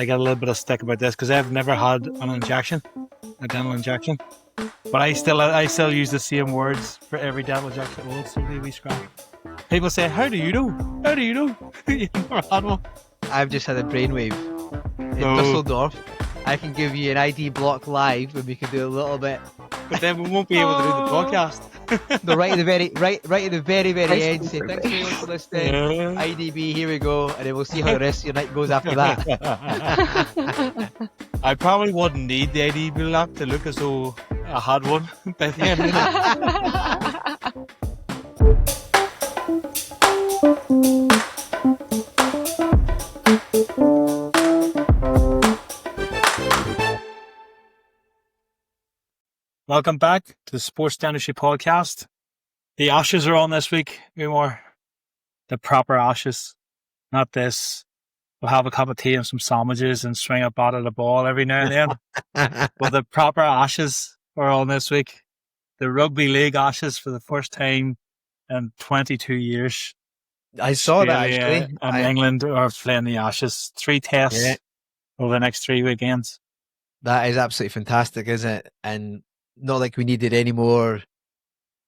I get a little bit of stick about this because I've never had a dental injection. But I still use the same words for every dental injection. Oh, it's a wee scratch. People say, how do you know? How do you know? You never had one. I've just had a brainwave in Dusseldorf. I can give you an ID block live and we can do a little bit. But then we won't be able to do the podcast. No, right at the very end. Say thanks very much for listening. IDB, here we go, and then we'll see how the rest of your night goes after that. I probably wouldn't need the IDB block to look as though I had one by the end of Welcome back to the Sports Dentistry Podcast. The Ashes are on this week, more the proper Ashes, not this. We'll have a cup of tea and some sandwiches and swing a bat at a ball every now and then. But the proper Ashes are on this week. The Rugby League Ashes for the first time in 22 years. I saw that actually. And England are playing the Ashes. 3 tests over the next 3 weekends. That is absolutely fantastic, isn't it? And not like we needed any more,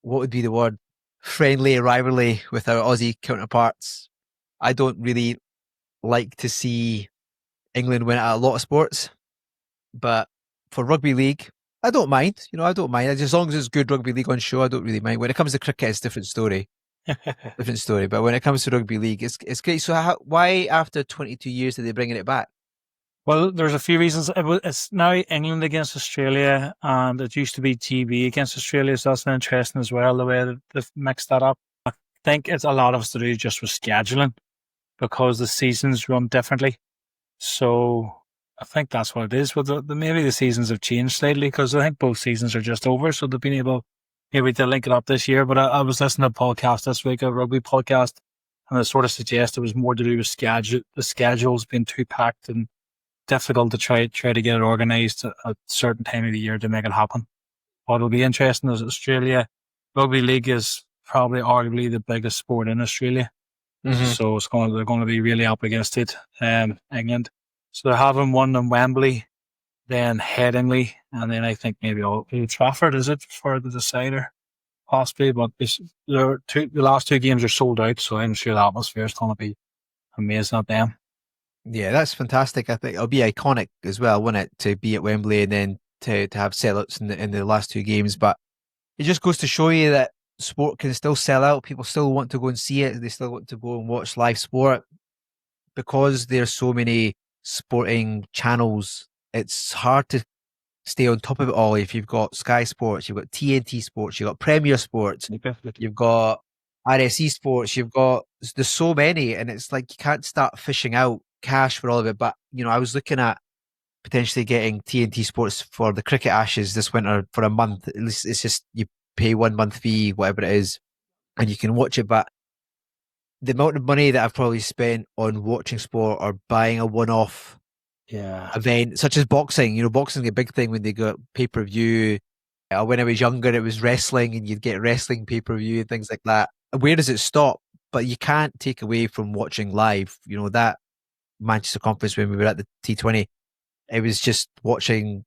what would be the word, friendly rivalry with our Aussie counterparts. I don't really like to see England win at a lot of sports, but for rugby league, I don't mind. I don't mind. As long as it's good rugby league on show, I don't really mind. When it comes to cricket, it's a different story. But when it comes to rugby league, it's great. So why after 22 years are they bringing it back? Well, there's a few reasons. It's now England against Australia, and it used to be GB against Australia, so that's interesting as well, the way that they've mixed that up. I think it's a lot of us to do just with scheduling, because the seasons run differently. So I think that's what it is. But maybe the seasons have changed slightly, because I think both seasons are just over, so they've been able maybe to link it up this year. But I was listening to a podcast this week, a rugby podcast, and it sort of suggested it was more to do with the schedules being too packed and difficult to try to get it organised at a certain time of the year to make it happen. What will be interesting is Australia. Rugby league is probably arguably the biggest sport in Australia. Mm-hmm. So they're going to be really up against it, England. So they're having one in Wembley, then Headingley, and then I think maybe Old Trafford, is it, for the decider? Possibly, but the last 2 games are sold out, so I'm sure the atmosphere is going to be amazing at them. Yeah, that's fantastic. I think it'll be iconic as well, won't it, to be at Wembley and then to have sellouts in the last 2 games. But it just goes to show you that sport can still sell out. People still want to go and see it. They still want to go and watch live sport. Because there's so many sporting channels, it's hard to stay on top of it all. If you've got Sky Sports, you've got TNT Sports, you've got Premier Sports, you've got RSE Sports, there's so many, and it's like you can't start fishing out cash for all of it. But I was looking at potentially getting TNT Sports for the cricket Ashes this winter for a month. At least it's just you pay 1 month fee, whatever it is, and you can watch it. But the amount of money that I've probably spent on watching sport or buying a one-off event, such as boxing. Boxing is a big thing when they got pay-per-view. When I was younger, it was wrestling, and you'd get wrestling pay-per-view and things like that. Where does it stop? But you can't take away from watching live. That Manchester Conference when we were at the T20, it was just watching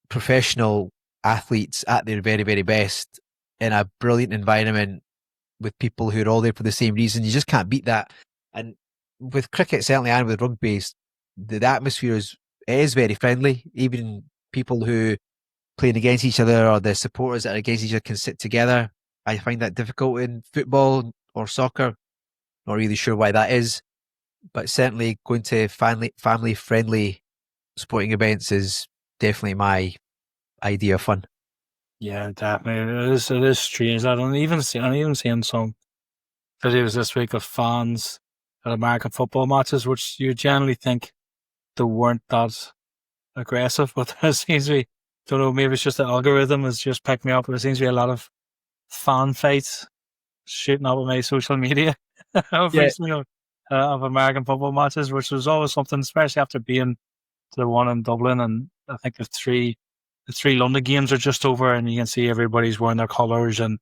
professional athletes at their very, very best in a brilliant environment with people who are all there for the same reason. You just can't beat that. And with cricket, certainly, and with rugby, the atmosphere is very friendly. Even people who playing against each other or the supporters that are against each other can sit together. I find that difficult in football or soccer. Not really sure why that is. But certainly going to family-friendly sporting events is definitely my idea of fun. Yeah, definitely. It is strange. I'm even seeing some videos this week of fans at American football matches, which you generally think they weren't that aggressive, but there seems to be, don't know, maybe it's just the algorithm has just picked me up, but there seems to be a lot of fan fights shooting up on my social media recently. Of American football matches, which was always something, especially after being to the one in Dublin, and I think the three London games are just over, and you can see everybody's wearing their colours, and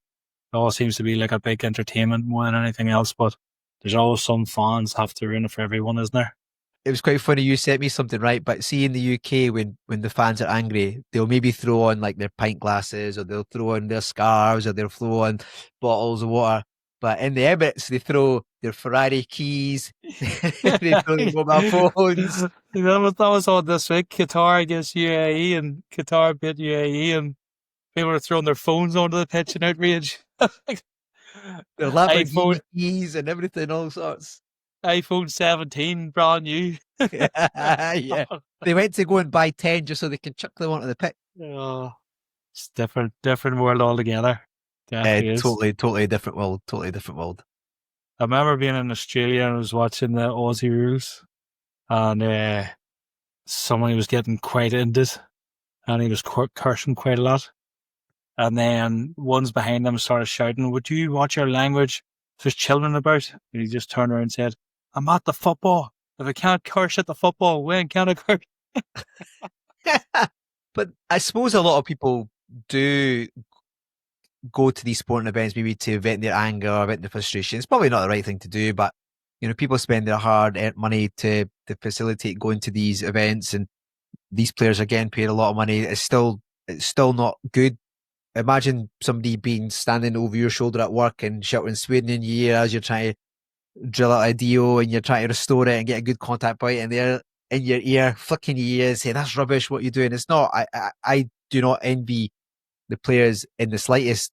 it all seems to be like a big entertainment more than anything else. But there's always some fans have to ruin it for everyone, isn't there? it was quite funny. You sent me something, right? But see, in the UK, when the fans are angry, they'll maybe throw on like their pint glasses, or they'll throw on their scarves, or they'll throw on bottles of water. But in the Emirates, they throw their Ferrari keys, they throw their mobile phones. That was on this week. Qatar against UAE, and Qatar beat UAE, and people were throwing their phones onto the pitch in outrage. Their iPhone Lamborghini keys and everything, all sorts. iPhone 17, brand new. Yeah. They went to go and buy 10 just so they can chuck them onto the pitch. Oh, it's different world altogether. Definitely is. Totally different world. Totally different world. I remember being in Australia and I was watching the Aussie rules, and someone was getting quite into it, and he was cursing quite a lot. And then ones behind him started shouting, "Would you watch your language? There's children about." And he just turned around and said, "I'm at the football. If I can't curse at the football, when can I curse?" But I suppose a lot of people do go to these sporting events maybe to vent their anger or vent their frustration. It's probably not the right thing to do, but people spend their hard-earned money to facilitate going to these events, and these players are getting paid a lot of money. It's still not good. Imagine somebody being standing over your shoulder at work and shouting Sweden in your ear as you're trying to drill out a DO and you're trying to restore it and get a good contact point, and they're in your ear, flicking your ear, saying that's rubbish, what you're doing. It's not. I do not envy the players in the slightest,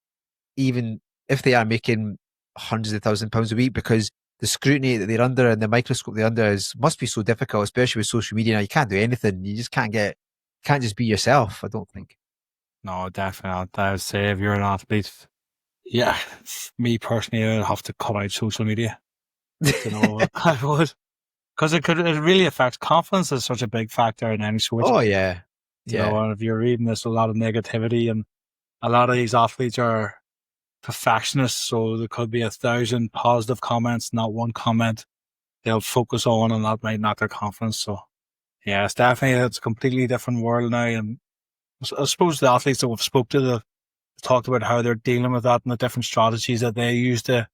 even if they are making hundreds of £1,000s a week, because the scrutiny that they're under and the microscope they're under must be so difficult, especially with social media now. You can't do anything. You just can't just be yourself, I don't think. No, definitely not. I would say if you're an athlete, yeah, me personally, I would have to cut out social media. I would. Because it really affects confidence. Is such a big factor in any sport. Oh, yeah. And if you're reading this, a lot of negativity, and a lot of these athletes are perfectionists, so there could be 1,000 positive comments, not one comment they'll focus on, and that might knock their confidence. So, yeah, it's a completely different world now. And I suppose the athletes that we've spoke to have talked about how they're dealing with that and the different strategies that they use to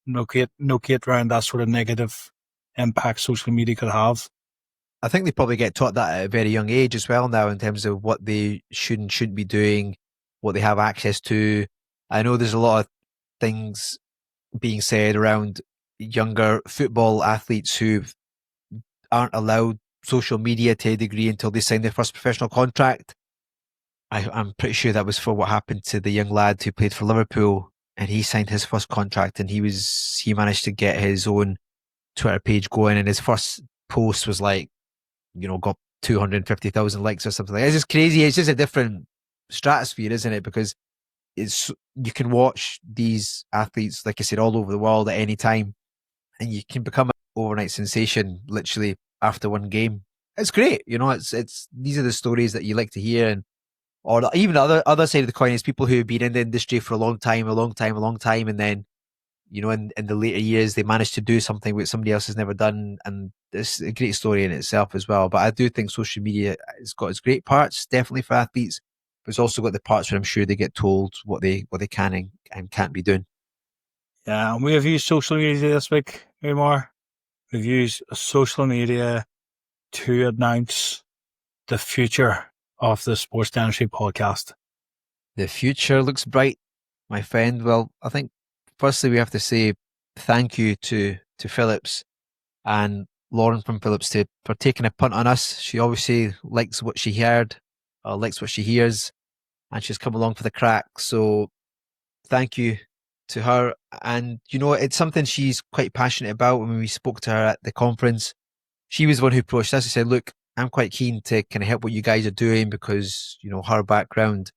nocate around that sort of negative impact social media could have. I think they probably get taught that at a very young age as well now, in terms of what they should and shouldn't be doing, what they have access to. I know there's a lot of things being said around younger football athletes who aren't allowed social media to a degree until they sign their first professional contract. I'm pretty sure that was for what happened to the young lad who played for Liverpool, and he signed his first contract, and he managed to get his own Twitter page going, and his first post was like, got 250,000 likes or something like that. It's just crazy. It's just a different stratosphere, isn't it? Because you can watch these athletes, like I said, all over the world at any time, and you can become an overnight sensation literally after one game. It's great. It's these are the stories that you like to hear. And or even the other side of the coin is people who have been in the industry for a long time, and then in the later years they managed to do something which somebody else has never done, and it's a great story in itself as well. But I do think social media has got its great parts, definitely for athletes, but it's also got the parts where I'm sure they get told what they can and can't be doing. Yeah, and we have used social media this week, Umar. We've used social media to announce the future of the Sports Dentistry Podcast. The future looks bright, my friend. Well, I think firstly we have to say thank you to Phillips and Lauren from Phillips for taking a punt on us. She obviously likes what she heard, or likes what she hears, and she's come along for the crack. So thank you to her. And it's something she's quite passionate about. When we spoke to her at the conference, she was the one who approached us and said, look, I'm quite keen to kind of help what you guys are doing, because her background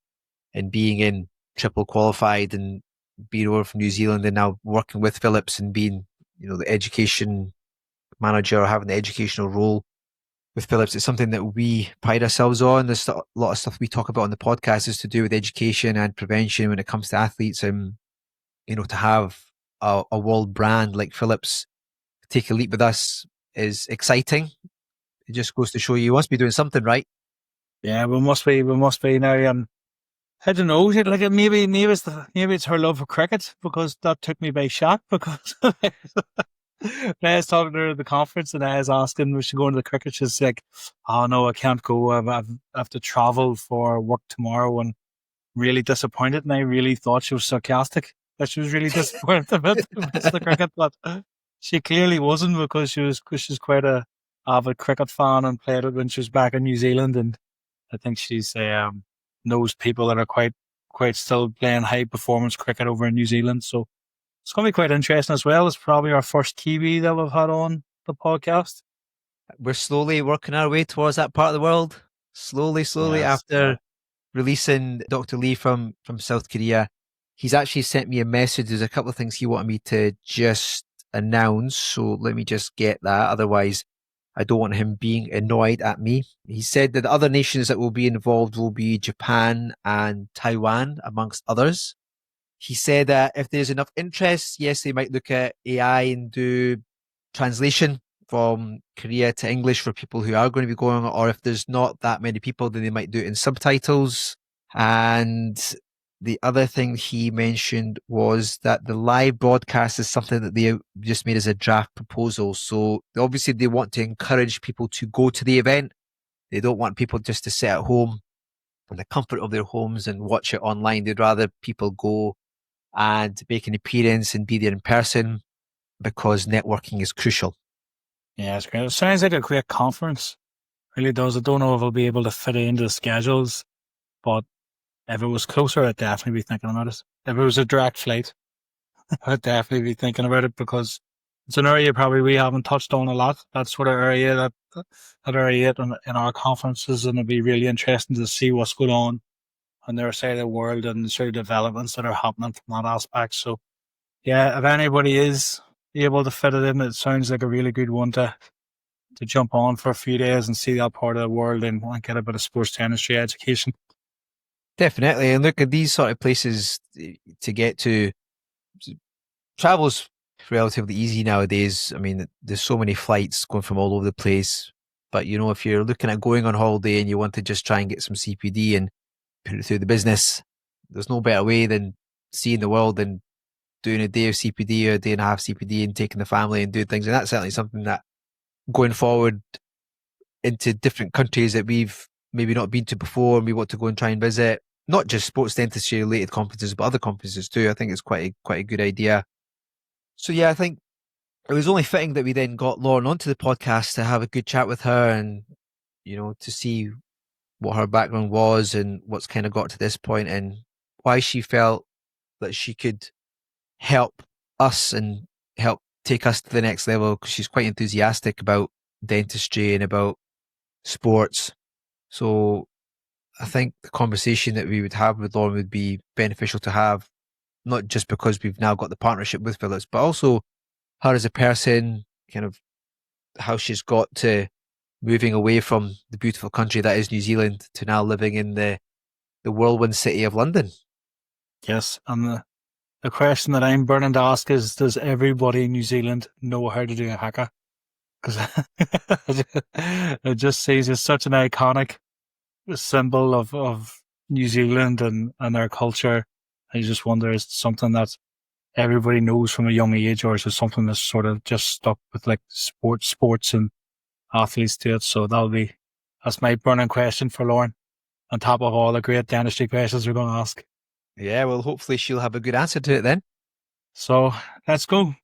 in being in triple qualified and being over from New Zealand and now working with Phillips and being the education manager, or having the educational role with Phillips, it's something that we pride ourselves on. There's a lot of stuff we talk about on the podcast is to do with education and prevention when it comes to athletes. And to have a world brand like Phillips take a leap with us is exciting. It just goes to show you must be doing something right. Yeah, we must be now. And I don't know, like maybe it's her love for cricket, because that took me by shock. Because I was talking to her at the conference and I was asking, was she going to the cricket? She's like, oh no, I can't go. I have to travel for work tomorrow and really disappointed. And I really thought she was sarcastic, that she was really disappointed about the cricket. But she clearly wasn't, because she's quite a avid cricket fan and played it when she was back in New Zealand. And I think she's knows people that are quite still playing high performance cricket over in New Zealand. So it's going to be quite interesting as well. It's probably our first Kiwi that we've had on the podcast. We're slowly working our way towards that part of the world. Slowly, Yes. after releasing Dr. Lee from South Korea, he's actually sent me a message. There's a couple of things he wanted me to just announce. So let me just get that. Otherwise, I don't want him being annoyed at me. He said that the other nations that will be involved will be Japan and Taiwan, amongst others. He said that if there's enough interest, yes, they might look at AI and do translation from Korea to English for people who are going to be going, or if there's not that many people, then they might do it in subtitles. And the other thing he mentioned was that the live broadcast is something that they just made as a draft proposal. So obviously they want to encourage people to go to the event. They don't want people just to sit at home in the comfort of their homes and watch it online. They'd rather people go and make an appearance and be there in person, because networking is crucial. Yeah, it's great. It sounds like a great conference. Really does. I don't know if I'll be able to fit it into the schedules, but if it was closer, I'd definitely be thinking about it. If it was a direct flight, I'd definitely be thinking about it, because it's an area probably we haven't touched on a lot. That sort of area, that area in our conferences, and it'd be really interesting to see what's going on their side of the world and the sort of developments that are happening from that aspect. So, yeah, if anybody is able to fit it in, it sounds like a really good one to jump on for a few days and see that part of the world and get a bit of sports dentistry education. Definitely. And look at these sort of places to get to. Travel's relatively easy nowadays. I mean, there's so many flights going from all over the place. But, you know, if you're looking at going on holiday and you want to just try and get some CPD and put it through the business, there's no better way than seeing the world and doing a day of CPD or a day and a half CPD and taking the family and doing things. And that's certainly something that going forward into different countries that we've maybe not been to before and we want to go and try and visit, not just sports dentistry related conferences, but other conferences too. I think it's quite a good idea. So yeah, I think it was only fitting that we then got Lauren onto the podcast to have a good chat with her and, you know, to see what her background was and what's kind of got to this point and why she felt that she could help us and help take us to the next level, because she's quite enthusiastic about dentistry and about sports. So I think the conversation that we would have with Lauren would be beneficial to have, not just because we've now got the partnership with Philips, but also her as a person, kind of how she's got to moving away from the beautiful country that is New Zealand to now living in the whirlwind city of London. Yes, and the question that I'm burning to ask is, does everybody in New Zealand know how to do a haka? Because it just seems it's such an iconic symbol of New Zealand and their culture. I just wonder, is it something that everybody knows from a young age, or is it something that's sort of just stuck with like sports and athletes to it? So that's my burning question for Lauren, on top of all the great dentistry questions we're going to ask. Yeah, well, hopefully she'll have a good answer to it then. So let's go.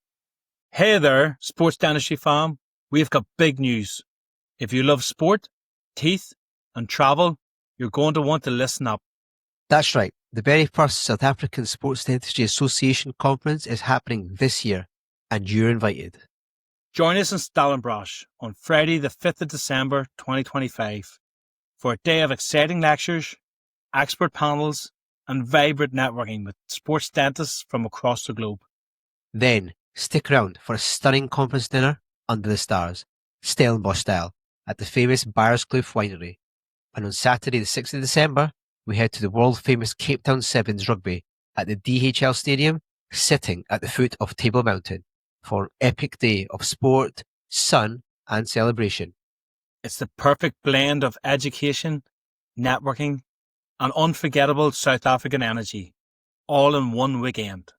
Hey there, Sports Dentistry fam. We've got big news. If you love sport, teeth, and travel, you're going to want to listen up. That's right. The very first South African Sports Dentistry Association conference is happening this year, and you're invited. Join us in Stellenbosch on Friday, the 5th of December, 2025, for a day of exciting lectures, expert panels, and vibrant networking with sports dentists from across the globe. Then, stick around for a stunning conference dinner under the stars, Stellenbosch style, at the famous Byerskloof Winery. And on Saturday, the 6th of December, we head to the world-famous Cape Town Sevens rugby at the DHL Stadium, sitting at the foot of Table Mountain, for an epic day of sport, sun, and celebration. It's the perfect blend of education, networking, and unforgettable South African energy, all in one weekend.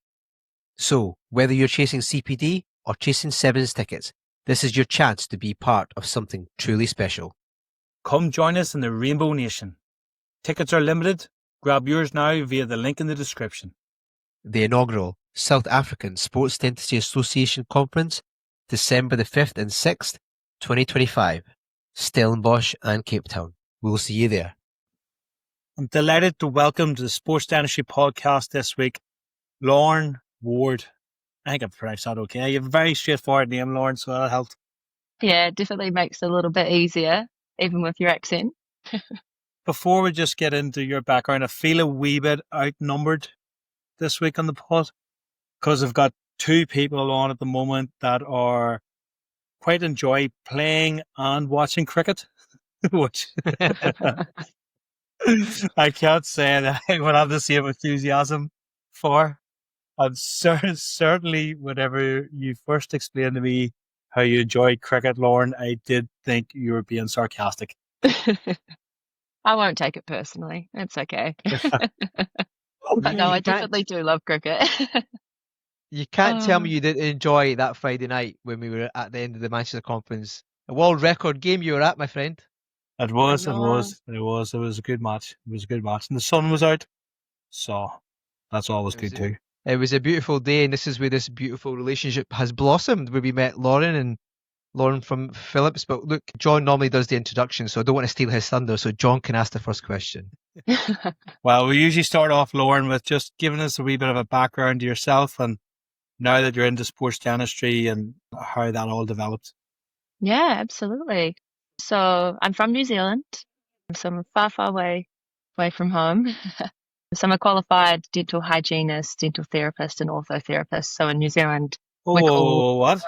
So, whether you're chasing CPD or chasing Sevens tickets, this is your chance to be part of something truly special. Come join us in the Rainbow Nation. Tickets are limited. Grab yours now via the link in the description. The inaugural South African Sports Dentistry Association Conference, December the 5th and 6th, 2025, Stellenbosch and Cape Town. We'll see you there. I'm delighted to welcome to the Sports Dentistry Podcast this week, Lauren Ward. I think I've pronounced that okay. You have a very straightforward name, Lauren, so that helped. Yeah, it definitely makes it a little bit easier, even with your accent. Before we just get into your background, I feel a wee bit outnumbered this week on the pod because I've got two people on at the moment that are quite enjoy playing and watching cricket, which I can't say that I would have the same enthusiasm for. And certainly, whenever you first explained to me how you enjoy cricket, Lauren, I did think you were being sarcastic. I won't take it personally. It's okay. But no, I definitely do love cricket. You can't tell me you didn't enjoy that Friday night when we were at the end of the Manchester Conference. A world record game you were at, my friend. It was a good match. It was a good match. And the sun was out. So that's always good too. It was a beautiful day, and this is where this beautiful relationship has blossomed, where we met Lauren from Phillips. But look, John normally does the introduction, so I don't want to steal his thunder, so John can ask the first question. Well, we usually start off, Lauren, with just giving us a wee bit of a background to yourself and now that you're into sports dentistry and how that all developed. Yeah, absolutely. So I'm from New Zealand. So I'm far, far away from home. So I'm a qualified dental hygienist, dental therapist, and orthotherapist. So in New Zealand, we call what?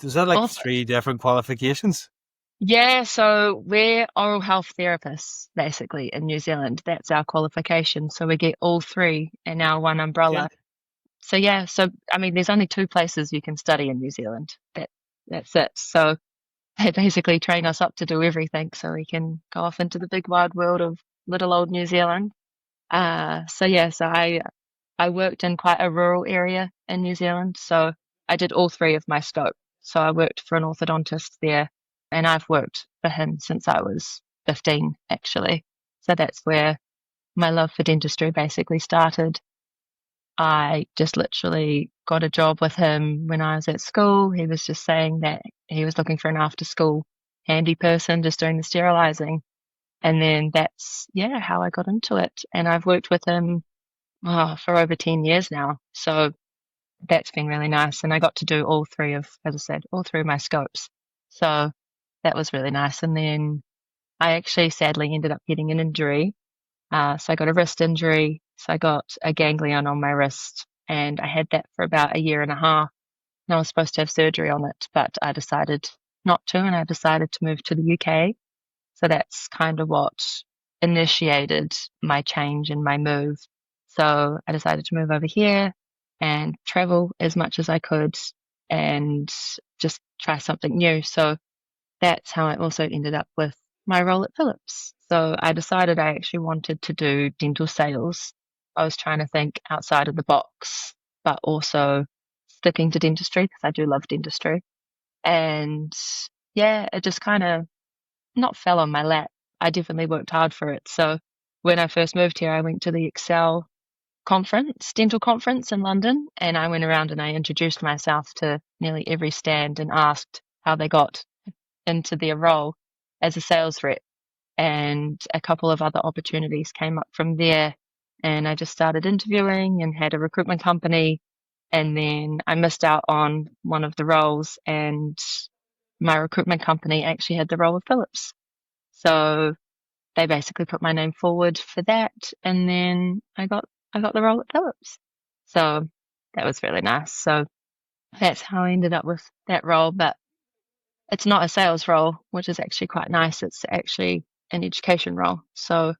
Is that like ortho. 3 different qualifications? Yeah, so we're oral health therapists, basically, in New Zealand. That's our qualification. So we get all three in our one umbrella. Okay. So yeah, I mean, there's only 2 places you can study in New Zealand. That's it. So they basically train us up to do everything so we can go off into the big wide world of little old New Zealand. So I worked in quite a rural area in New Zealand. So I did all 3 of my scope. So I worked for an orthodontist there, and I've worked for him since I was 15, actually. So that's where my love for dentistry basically started. I just literally got a job with him when I was at school. He was just saying that he was looking for an after school handy person just doing the sterilizing. And then that's, how I got into it. And I've worked with him for over 10 years now. So that's been really nice. And I got to do all 3 of my scopes. So that was really nice. And then I actually sadly ended up getting an injury. So I got a wrist injury. So I got a ganglion on my wrist, and I had that for about 1.5 years. And I was supposed to have surgery on it, but I decided not to, and I decided to move to the UK. So that's kind of what initiated my change and my move. So I decided to move over here and travel as much as I could and just try something new. So that's how I also ended up with my role at Phillips. So I decided I actually wanted to do dental sales. I was trying to think outside of the box, but also sticking to dentistry because I do love dentistry. And it just kind of not fell on my lap. I definitely worked hard for it. So when I first moved here, I went to the Excel dental conference in London, and I went around and I introduced myself to nearly every stand and asked how they got into their role as a sales rep. And a couple of other opportunities came up from there. And I just started interviewing and had a recruitment company. And then I missed out on one of the roles, and my recruitment company actually had the role of Phillips. So they basically put my name forward for that. And then I got the role at Phillips. So that was really nice. So that's how I ended up with that role. But it's not a sales role, which is actually quite nice. It's actually an education role. So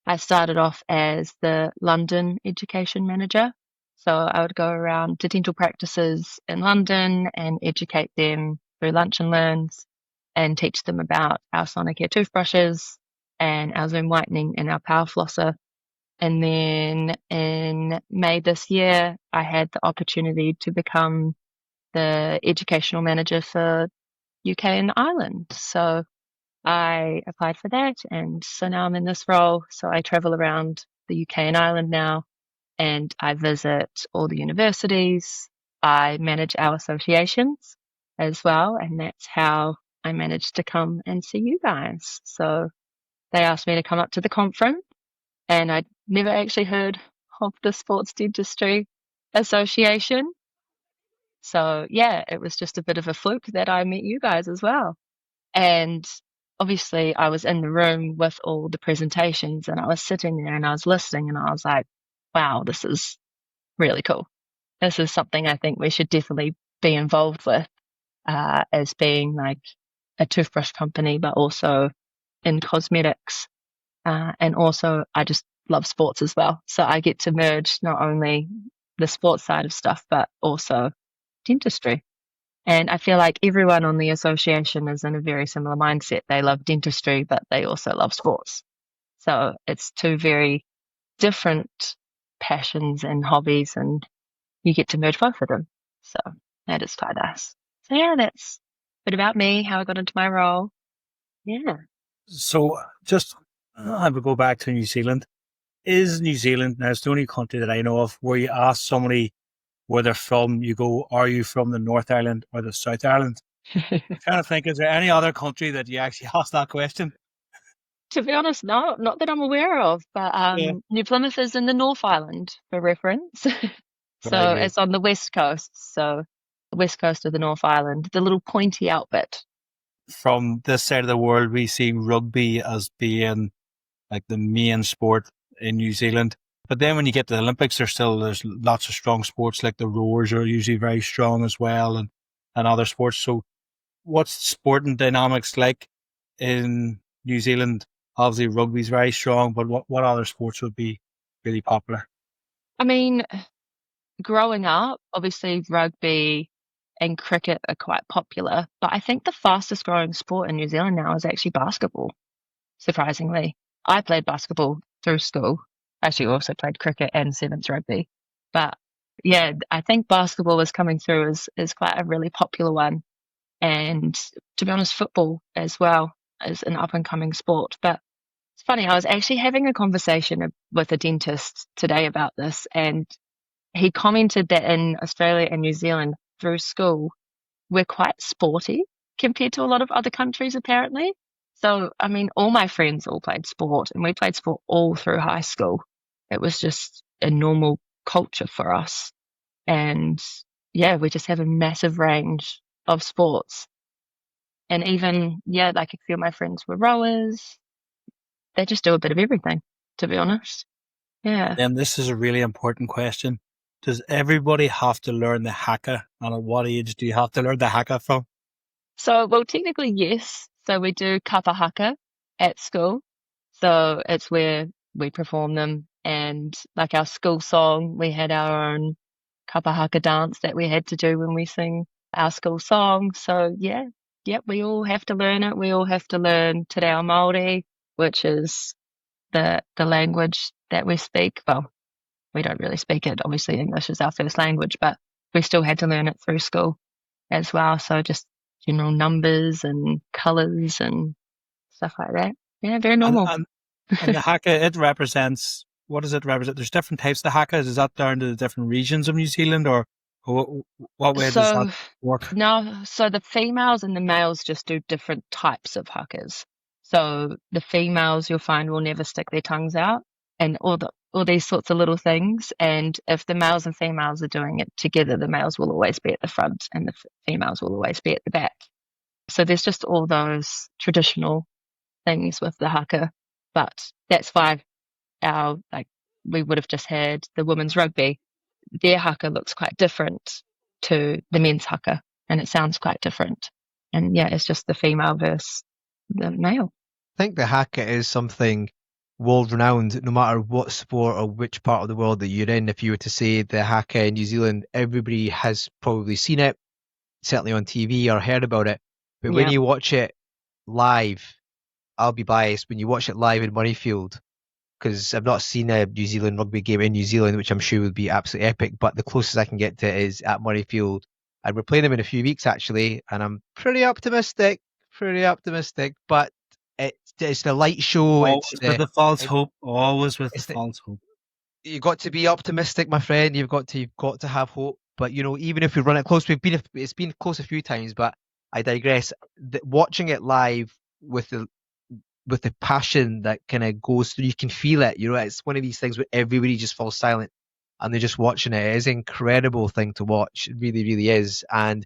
I started off as the London education manager. So I would go around to dental practices in London and educate them through lunch and learns and teach them about our Sonicare toothbrushes and our Zoom whitening and our power flosser. And then in May this year, I had the opportunity to become the educational manager for UK and Ireland. So I applied for that, and so now I'm in this role. So I travel around the UK and Ireland now, and I visit all the universities. I manage our associations as well, and that's how I managed to come and see you guys. So they asked me to come up to the conference, and I'd never actually heard of the Sports Dentistry Association. So yeah, it was just a bit of a fluke that I met you guys as well. And obviously I was in the room with all the presentations, and I was sitting there and I was listening, and I was like, wow, this is really cool. This is something I think we should definitely be involved with, as being like a toothbrush company, but also in cosmetics. And also I just love sports as well. So I get to merge not only the sports side of stuff, but also dentistry. And I feel like everyone on the association is in a very similar mindset. They love dentistry, but they also love sports. So it's two very different passions and hobbies, and you get to merge both of them. So that is quite nice. So yeah, that's a bit about me, how I got into my role. Yeah. So just, I would go back to New Zealand. Is New Zealand, now it's the only country that I know of where you ask somebody where they're from, you go, are you from the North Island or the South Island? I'm trying to think, is there any other country that you actually ask that question? To be honest, no, not that I'm aware of, but Yeah. New Plymouth is in the North Island for reference. So Very good. it's on the west coast. So the west coast of the North Island, the little pointy out bit. From this side of the world, we see rugby as being like the main sport in New Zealand. But then when you get to the Olympics, there's lots of strong sports, like the rowers are usually very strong as well, and other sports. So what's sporting dynamics like in New Zealand? Obviously rugby's very strong, but what other sports would be really popular? I mean, growing up, obviously rugby and cricket are quite popular, but I think the fastest growing sport in New Zealand now is actually basketball, surprisingly. I played basketball through school. Actually, also played cricket and sevens rugby. But yeah, I think basketball is coming through as quite a really popular one. And to be honest, football as well is an up and coming sport. But it's funny, I was actually having a conversation with a dentist today about this, and he commented that in Australia and New Zealand through school, we're quite sporty compared to a lot of other countries, apparently. So, I mean, all my friends all played sport, and we played sport all through high school. It was just a normal culture for us. And yeah, we just have a massive range of sports. And even, yeah, like a few of my friends were rowers. They just do a bit of everything, to be honest. Yeah. And this is a really important question. Does everybody have to learn the haka? And at what age do you have to learn the haka from? So, well, technically, yes. So we do kapa haka at school. So it's where we perform them. And like our school song, we had our own kapa haka dance that we had to do when we sing our school song. So yeah, we all have to learn it. We all have to learn Te Reo Māori, which is the language that we speak. Well, we don't really speak it. Obviously, English is our first language, but we still had to learn it through school as well. So just general numbers and colours and stuff like that. Yeah, very normal. And the haka, it represents, what does it represent? There's different types of hakas. Is that down to the different regions of New Zealand, or what way does that work? No, so the females and the males just do different types of hakas. So the females you'll find will never stick their tongues out, and all these sorts of little things. And if the males and females are doing it together, the males will always be at the front and the females will always be at the back. So there's just all those traditional things with the haka. But that's why we would have just had the women's rugby. Their haka looks quite different to the men's haka, and it sounds quite different. And yeah, it's just the female versus the male. I think the haka is something world renowned, no matter what sport or which part of the world that you're in. If you were to say the haka in New Zealand, everybody has probably seen it, certainly on TV, or heard about it. But when you watch it live, I'll be biased, when you watch it live in Murrayfield, because I've not seen a New Zealand rugby game in New Zealand, which I'm sure would be absolutely epic, but the closest I can get to it is at Murrayfield, and we're playing them in a few weeks actually, and I'm pretty optimistic. But it's the light show. Always with the false it's, hope. Always with the it's the false hope. you got to be optimistic, my friend. You've got to have hope. But even if we run it close, it's been close a few times. But I digress. Watching it live with the passion that kind of goes through, you can feel it. It's one of these things where everybody just falls silent and they're just watching it. It is an incredible thing to watch. It really, really is. And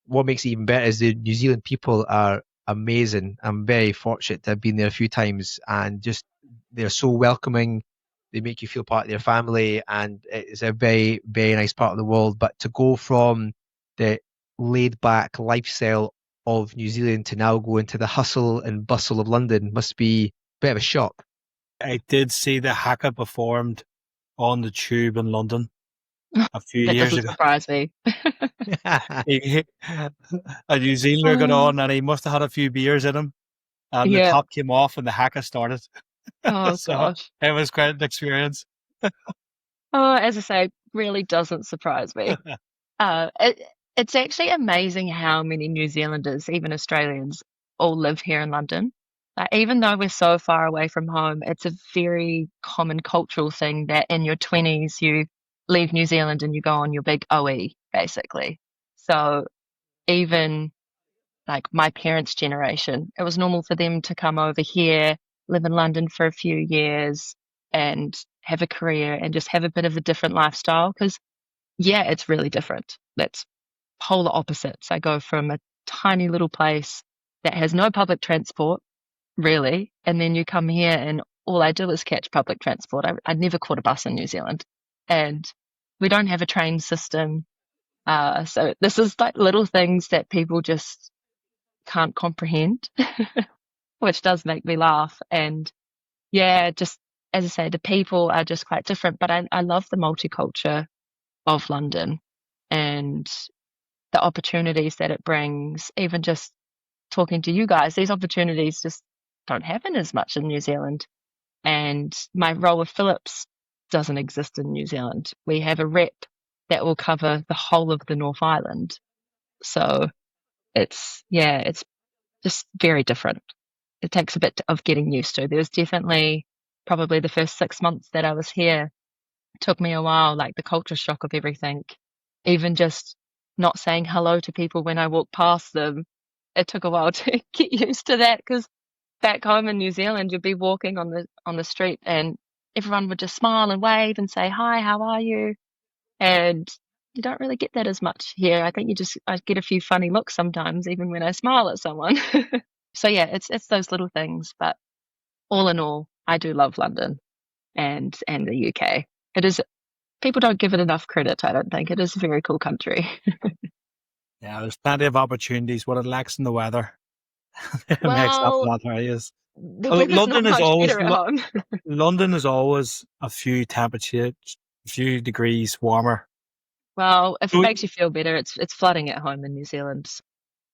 what makes it even better is the New Zealand people are amazing. I'm very fortunate to have been there a few times, and just they're so welcoming. They make you feel part of their family, and it's a very, very nice part of the world. But to go from the laid back lifestyle of New Zealand to now go into the hustle and bustle of London must be a bit of a shock. I did see the Haka performed on the tube in London a few That years doesn't ago. surprise me. A New Zealander got on, and he must have had a few beers in him, and the Yeah. top came off and the Haka started. Oh So gosh. it was quite an experience. Oh, as I say, really doesn't surprise me. It's actually amazing how many New Zealanders, even Australians, all live here in London. Like, even though we're so far away from home, it's a very common cultural thing that in your 20s you leave New Zealand and you go on your big OE, basically. So even like my parents' generation, it was normal for them to come over here, live in London for a few years, and have a career and just have a bit of a different lifestyle. Because, yeah, it's really different. That's polar opposites. I go from a tiny little place that has no public transport, really, and then you come here and all I do is catch public transport. I never caught a bus in New Zealand, and we don't have a train system. So this is like little things that people just can't comprehend, which does make me laugh. And yeah, just as I say, the people are just quite different, but I love the multiculture of London and the opportunities that it brings. Even just talking to you guys, these opportunities just don't happen as much in New Zealand. And my role with Philips doesn't exist in New Zealand. We have a rep that will cover the whole of the North Island. So it's just very different. It takes a bit of getting used to. There was definitely probably the first 6 months that I was here, it took me a while, like the culture shock of everything. Even just not saying hello to people when I walk past them, it took a while to get used to that, because back home in New Zealand, you'd be walking on the street and everyone would just smile and wave and say, "Hi, how are you?" And you don't really get that as much here. I think I get a few funny looks sometimes, even when I smile at someone. So yeah, it's those little things, but all in all, I do love London and the UK. It is, people don't give it enough credit, I don't think. It is a very cool country. Yeah, there's plenty of opportunities. What it lacks in the weather, it makes up in Well, other areas. the Like weather's not London is much always better at home. London is always a few temperatures, a few degrees warmer. Well, if it So makes you feel better, it's flooding at home in New Zealand.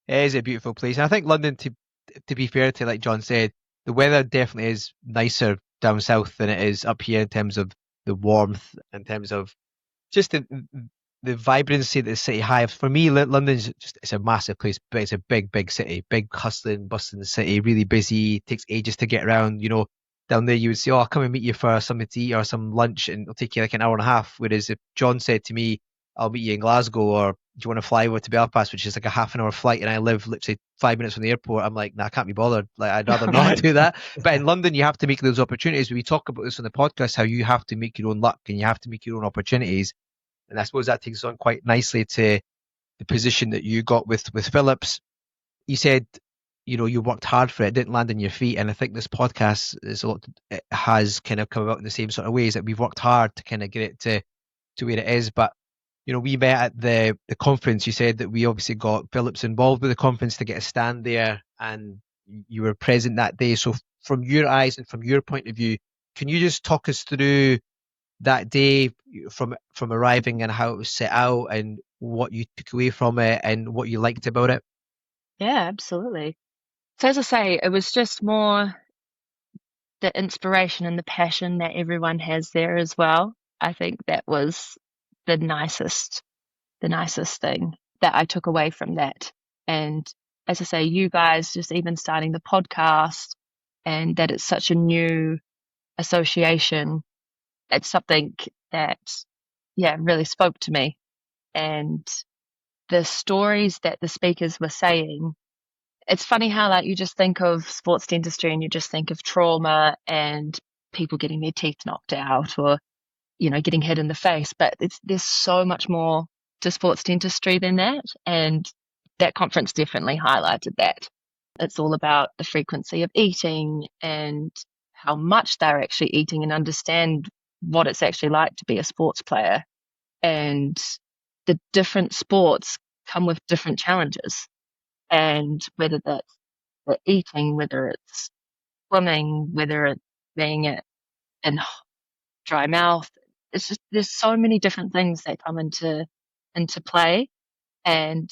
It is a beautiful place. And I think London, to be fair to like John said, the weather definitely is nicer down south than it is up here in terms of the warmth, in terms of just the vibrancy that the city has. For me, London's just, it's a massive place, but it's a big, big city, big hustling, bustling city, really busy, takes ages to get around. Down there you would say, "Oh, I'll come and meet you for something to eat or some lunch," and it'll take you like an hour and a half. Whereas if John said to me, "I'll meet you in Glasgow," or, "Do you want to fly over to Belfast," which is like a half an hour flight, and I live literally 5 minutes from the airport, I'm like, "Nah, I can't be bothered. Like, I'd rather not do that." But in London, you have to make those opportunities. We talk about this on the podcast, how you have to make your own luck and you have to make your own opportunities. And I suppose that takes on quite nicely to the position that you got with Phillips. You said, you worked hard for it, didn't land on your feet. And I think this podcast it has kind of come about in the same sort of ways, that we've worked hard to kind of get it to where it is. But, we met at the conference. You said that we obviously got Phillips involved with the conference to get a stand there, and you were present that day. So from your eyes and from your point of view, can you just talk us through that day, from arriving and how it was set out and what you took away from it and what you liked about it? Yeah, absolutely. So as I say, it was just more the inspiration and the passion that everyone has there as well. I think that was the nicest thing. that I took away from that. And as I say, you guys just even starting the podcast, and that it's such a new association, it's something that, really spoke to me. And the stories that the speakers were saying, it's funny how like you just think of sports dentistry and you just think of trauma and people getting their teeth knocked out or, getting hit in the face, but there's so much more to sports dentistry than that. And that conference definitely highlighted that. It's all about the frequency of eating and how much they're actually eating and understand what it's actually like to be a sports player. And the different sports come with different challenges. And whether that's the eating, whether it's swimming, whether it's being in dry mouth, it's just there's so many different things that come into play, and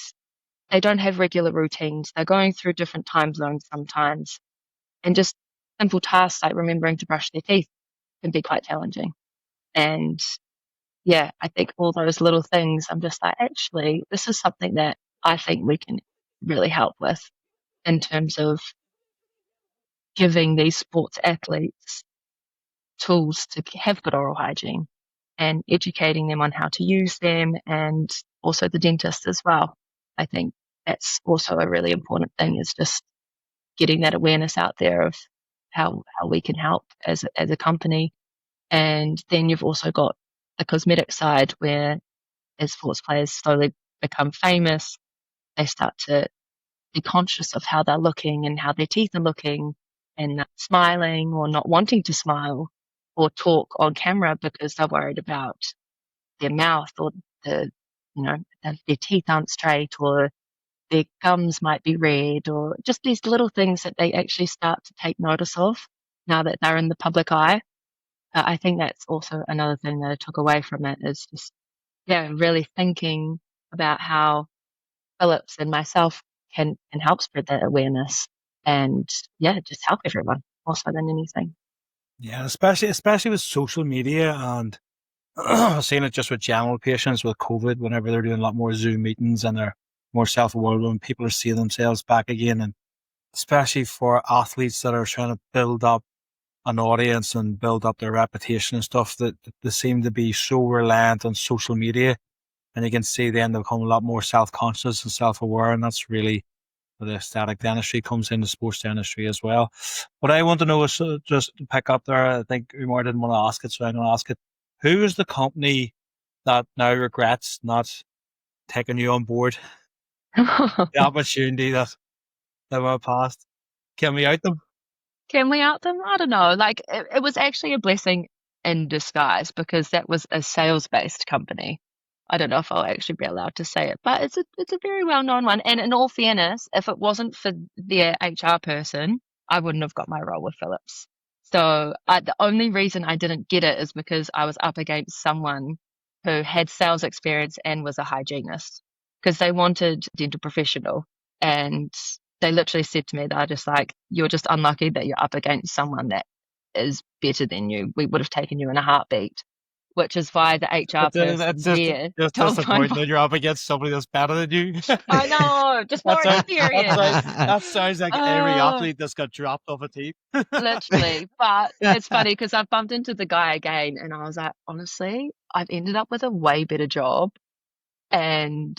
they don't have regular routines. They're going through different time zones sometimes, and just simple tasks like remembering to brush their teeth can be quite challenging. And I think all those little things, I'm just like, actually, this is something that I think we can really help with in terms of giving these sports athletes tools to have good oral hygiene and educating them on how to use them, and also the dentist as well. I think that's also a really important thing, is just getting that awareness out there of how we can help as a company. And then you've also got the cosmetic side, where as sports players slowly become famous, they start to be conscious of how they're looking and how their teeth are looking, and not smiling or not wanting to smile or talk on camera because they're worried about their mouth, or their teeth aren't straight, or their gums might be red, or just these little things that they actually start to take notice of now that they're in the public eye. I think that's also another thing that I took away from it, is just, really thinking about how Phillips and myself can help spread that awareness and, just help everyone more so than anything. Yeah, especially with social media, and I've seen it just with general patients with COVID, whenever they're doing a lot more Zoom meetings and they're more self-aware when people are seeing themselves back again. And especially for athletes that are trying to build up an audience and build up their reputation and stuff, that they seem to be so reliant on social media. And you can see then they become a lot more self-conscious and self-aware, and that's really where the aesthetic dentistry comes into sports dentistry as well. What I want to know is, just to pick up there, I think Umar didn't want to ask it, so I'm going to ask it. Who is the company that now regrets not taking you on board? The opportunity that went past. Can we out them? Can we out them? I don't know. Like, it was actually a blessing in disguise, because that was a sales-based company. I don't know if I'll actually be allowed to say it, but it's a very well-known one. And in all fairness, if it wasn't for their HR person, I wouldn't have got my role with Phillips. So the only reason I didn't get it is because I was up against someone who had sales experience and was a hygienist, because they wanted a dental professional. And they literally said to me, they're just like, you're just unlucky that you're up against someone that is better than you. We would have taken you in a heartbeat. Which is why the HR person That's there just told disappointing that you're up against somebody that's better than you. I know, just more experience. That sounds like every athlete that's got dropped off a team. Literally. But it's funny because I've bumped into the guy again, and I was like, honestly, I've ended up with a way better job, and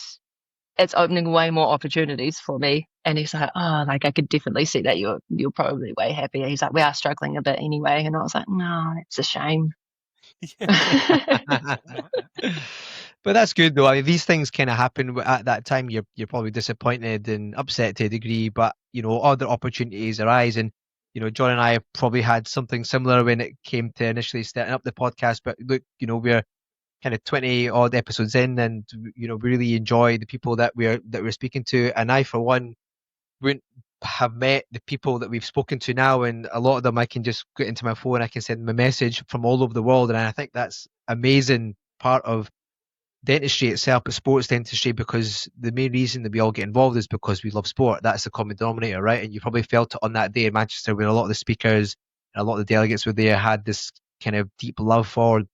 it's opening way more opportunities for me. And he's like, oh, like I could definitely see that you're probably way happier. He's like, we are struggling a bit anyway. And I was like, no, it's a shame. But that's good though. I mean, these things kind of happen at that time. You're probably disappointed and upset to a degree, but other opportunities arise. And John and I have probably had something similar when it came to initially setting up the podcast. But look, we're kind of 20 odd episodes in, and we really enjoy the people that we're speaking to. And I, for one, wouldn't have met the people that we've spoken to now, and a lot of them I can just get into my phone, I can send them a message from all over the world. And I think that's amazing part of dentistry itself, but sports dentistry, because the main reason that we all get involved is because we love sport. That's the common denominator, right? And you probably felt it on that day in Manchester, when a lot of the speakers and a lot of the delegates were there had this kind of deep love for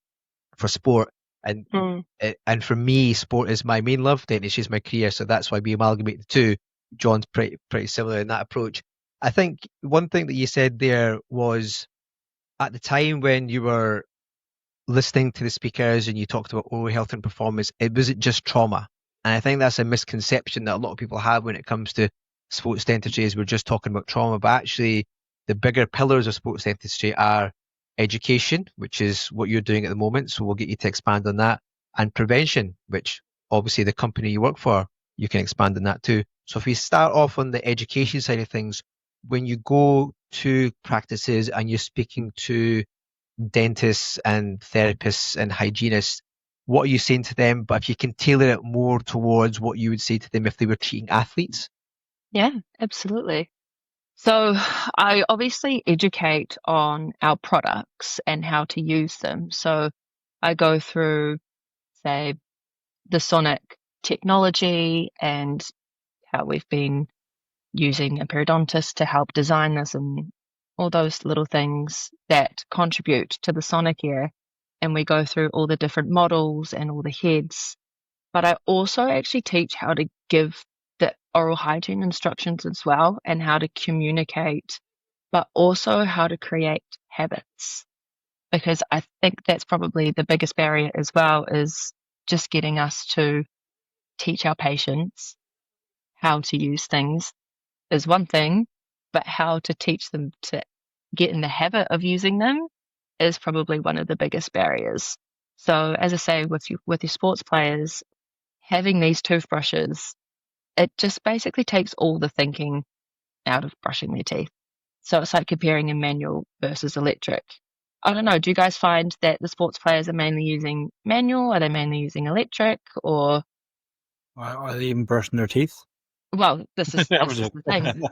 sport. And Mm. and for me, sport is my main love. Dentistry is my career, so that's why we amalgamate the two. John's pretty similar in that approach. I think one thing that you said there was at the time when you were listening to the speakers and you talked about oral health and performance, it wasn't just trauma. And I think that's a misconception that a lot of people have when it comes to sports dentistry is we're just talking about trauma, but actually the bigger pillars of sports dentistry are education, which is what you're doing at the moment. So we'll get you to expand on that, and prevention, which obviously the company you work for, you can expand on that too. So if we start off on the education side of things, when you go to practices and you're speaking to dentists and therapists and hygienists, what are you saying to them? But if you can tailor it more towards what you would say to them if they were treating athletes. Yeah, absolutely. So I obviously educate on our products and how to use them. So I go through, say, the sonic technology and how we've been using a periodontist to help design this and all those little things that contribute to the sonic ear. And we go through all the different models and all the heads. But I also actually teach how to give the oral hygiene instructions as well and how to communicate, but also how to create habits. Because I think that's probably the biggest barrier as well, is just getting us to teach our patients how to use things is one thing, but how to teach them to get in the habit of using them is probably one of the biggest barriers. So as I say, with your sports players, having these toothbrushes, it just basically takes all the thinking out of brushing their teeth. So it's like comparing a manual versus electric. I don't know. Do you guys find that the sports players are mainly using manual? Are they mainly using electric? Or, Are they even brushing their teeth? well, this is I this was is just- the thing.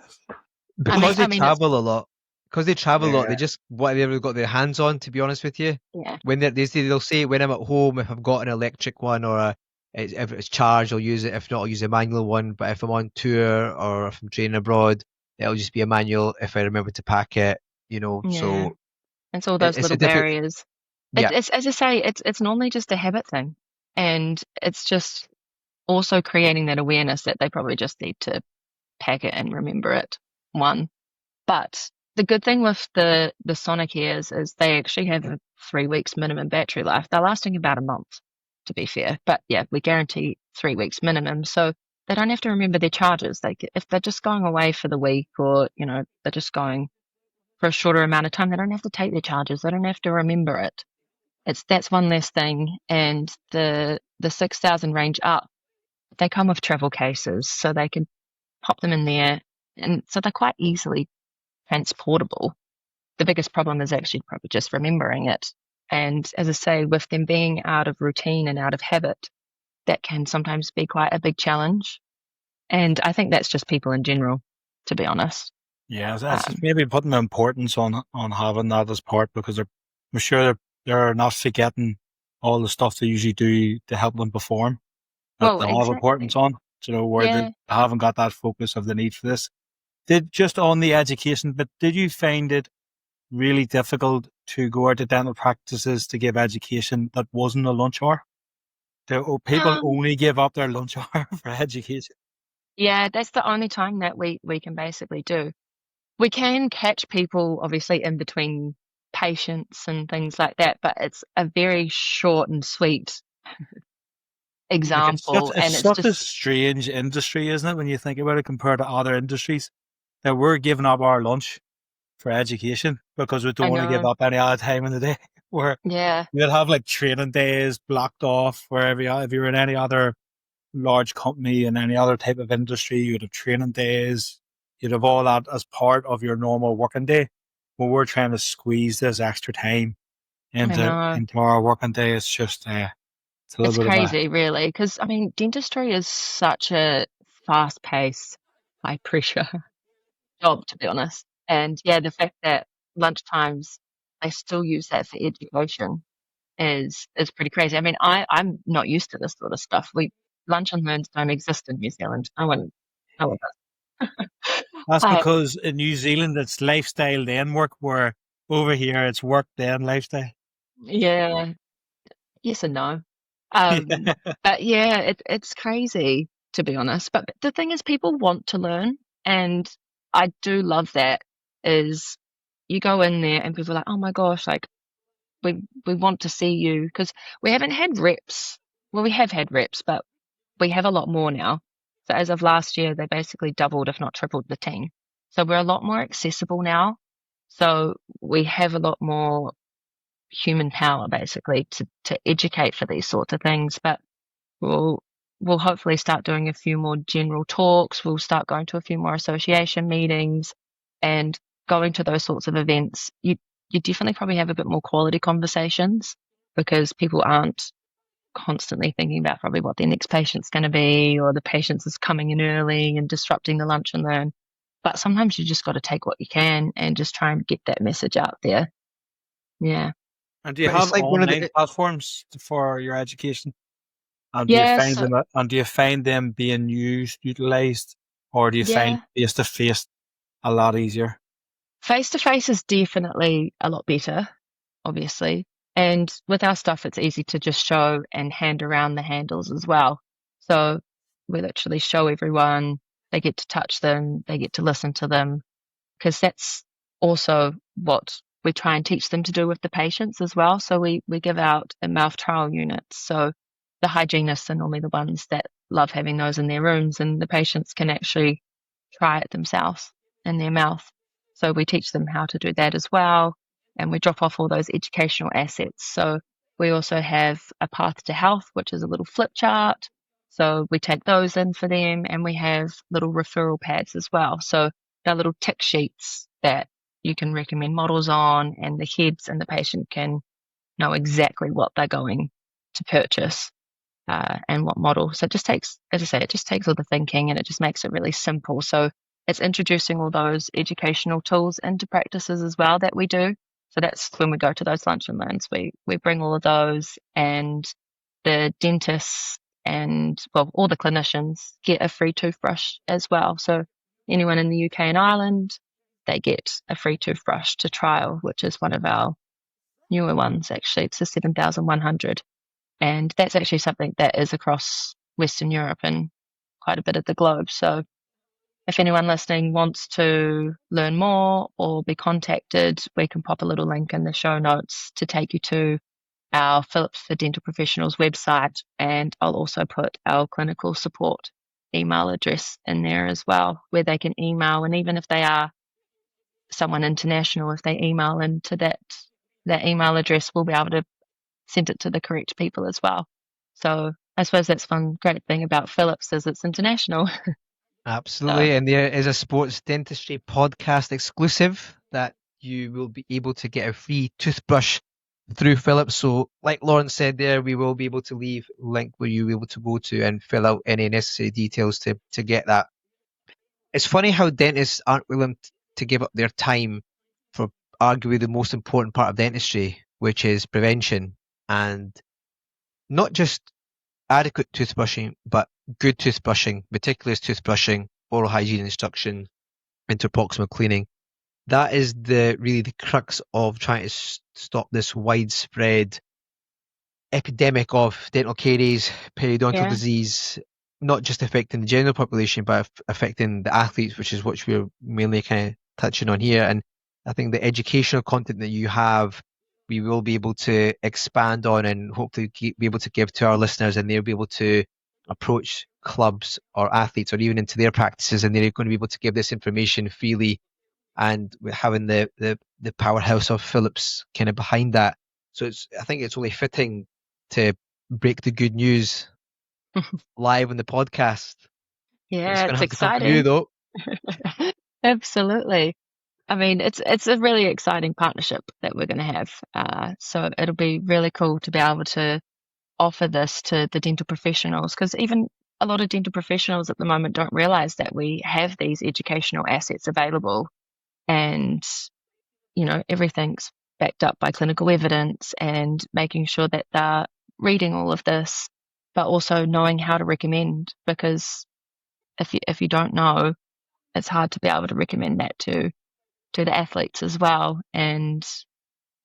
Because I mean, it's, travel a lot. Because they travel a lot, Yeah. they just whatever they've got their hands on. To be honest with you, yeah, when they'll say when I'm at home, if I've got an electric one or if it's charged, I'll use it. If not, I'll use a manual one. But if I'm on tour or if I'm training abroad, it'll just be a manual if I remember to pack it. yeah. So It's all those it's a little different. barriers. Yeah, It's as I say, it's normally just a habit thing, and it's just also creating that awareness that they probably just need to pack it and remember it. One, but the good thing with the Sonic ears is they actually have a 3 weeks minimum battery life. They're lasting about a month, to be fair. But yeah, we guarantee 3 weeks minimum, so they don't have to remember their charges. If they're just going away for the week, or they're just going for a shorter amount of time, they don't have to take their charges. They don't have to remember it. That's one less thing. And the 6,000 range up, they come with travel cases, so they can pop them in there, and so they're quite easily transportable. The biggest problem is actually probably just remembering it. And as I say, with them being out of routine and out of habit, that can sometimes be quite a big challenge. And I think that's just people in general, to be honest. Yeah, that's just maybe putting the importance on having that as part, because I'm sure they're not forgetting all the stuff they usually do to help them perform. That Well, they have importance exactly. on, where Yeah. they haven't got that focus of the need for this. Just on the education, but did you find it really difficult to go out to dental practices to give education that wasn't a lunch hour? Do people Um, only give up their lunch hour for education? yeah, that's the only time that we can basically do. We can catch people obviously in between patients and things like that, but it's a very short and sweet Like example, it's and it's such a just, strange industry, isn't it, when you think about it compared to other industries, that we're giving up our lunch for education because we I don't want to give know, up any other time in the day. Where yeah, you'd have like training days blocked off, wherever if you were in any other large company in any other type of industry, you'd have training days, you'd have all that as part of your normal working day. Well, we're trying to squeeze this extra time I know. into our working day. It's just it's a little It's bit of a crazy, really, because I mean, dentistry is such a fast-paced, high-pressure job, to be honest. And yeah, the fact that lunchtimes they still use that for education is pretty crazy. I mean, I'm not used to this sort of stuff. Lunch and learns don't exist in New Zealand. No one does. That's Um, because in New Zealand it's lifestyle then work, where over here it's work then lifestyle. yeah, yes and no. But yeah, it's crazy, to be honest. But the thing is, people want to learn, and I do love that. Is you go in there and people are like, oh my gosh, like we want to see you, because we haven't had reps. Well, we have had reps, but we have a lot more now. So as of last year, they basically doubled, if not tripled, the team. So we're a lot more accessible now. So we have a lot more human power, basically, to educate for these sorts of things. But we'll we'll hopefully start doing a few more general talks. We'll start going to a few more association meetings and going to those sorts of events. You definitely probably have a bit more quality conversations, because people aren't constantly thinking about probably what their next patient's going to be, or the patient's is coming in early and disrupting the lunch and learn. But sometimes you just got to take what you can and just try and get that message out there. Yeah. And do you But it's have like one of online the platforms for your education? And Yeah. So, do you find them being utilized, or do you find yeah. face to face a lot easier? Face to face is definitely a lot better, obviously. And with our stuff, it's easy to just show and hand around the handles as well. So we literally show everyone, they get to touch them, they get to listen to them, because that's also what we try and teach them to do with the patients as well. So we give out a mouth trial units. So the hygienists are normally the ones that love having those in their rooms, and the patients can actually try it themselves in their mouth. So we teach them how to do that as well. And we drop off all those educational assets. So we also have a path to health, which is a little flip chart. So we take those in for them, and we have little referral pads as well. So they're little tick sheets that you can recommend models on, and the heads and the patient can know exactly what they're going to purchase and what model. So it just takes, as I say, it just takes all the thinking, and it just makes it really simple. So it's introducing all those educational tools into practices as well that we do. So that's when we go to those lunch and learns, we bring all of those, and the dentists and, well, all the clinicians get a free toothbrush as well. So anyone in the UK and Ireland, they get a free toothbrush to trial, which is one of our newer ones, actually. It's the 7100. And that's actually something that is across Western Europe and quite a bit of the globe. So if anyone listening wants to learn more or be contacted, we can pop a little link in the show notes to take you to our Philips for Dental Professionals website. And I'll also put our clinical support email address in there as well, where they can email. And even if they are someone international, if they email into that email address, we'll be able to send it to the correct people as well. So I suppose that's one great thing about Philips, is it's international. Absolutely. And there is a Sports Dentistry Podcast exclusive that you will be able to get a free toothbrush through Philips. So like Lauren said there, we will be able to leave a link where you'll be able to go to and fill out any necessary details to get that. It's funny how dentists aren't willing to give up their time for arguably the most important part of dentistry, which is prevention. And not just adequate toothbrushing, but good toothbrushing, meticulous toothbrushing, oral hygiene instruction, interproximal cleaning. That is really the crux of trying to stop this widespread epidemic of dental caries, periodontal disease, not just affecting the general population, but affecting the athletes, which is what we're mainly kind of touching on here. And I think the educational content that you have, we will be able to expand on and hopefully be able to give to our listeners, and they'll be able to approach clubs or athletes or even into their practices, and they're going to be able to give this information freely, and having the powerhouse of Philips kind of behind that. So I think it's only fitting to break the good news live on the podcast. Yeah, it's exciting. You, though. Absolutely. I mean, it's a really exciting partnership that we're going to have. So it'll be really cool to be able to offer this to the dental professionals, because even a lot of dental professionals at the moment don't realize that we have these educational assets available, and, you know, everything's backed up by clinical evidence, and making sure that they're reading all of this, but also knowing how to recommend, because if you don't know, it's hard to be able to recommend that to the athletes as well. And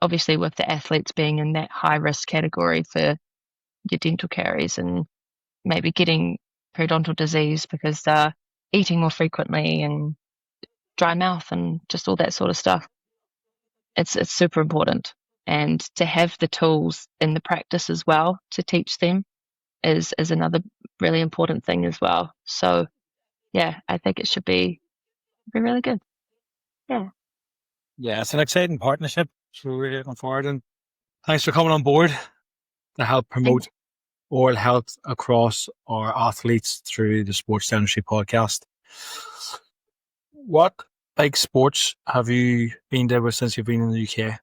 obviously with the athletes being in that high risk category for your dental caries and maybe getting periodontal disease because they're eating more frequently and dry mouth and just all that sort of stuff. It's super important. And to have the tools in the practice as well to teach them is another really important thing as well. So yeah, I think it should be really good. Yeah. Yeah, it's an exciting partnership. So we're really looking forward, and thanks for coming on board to help promote oral health across our athletes through the Sports Dentistry Podcast. What big sports have you been there with since you've been in the UK?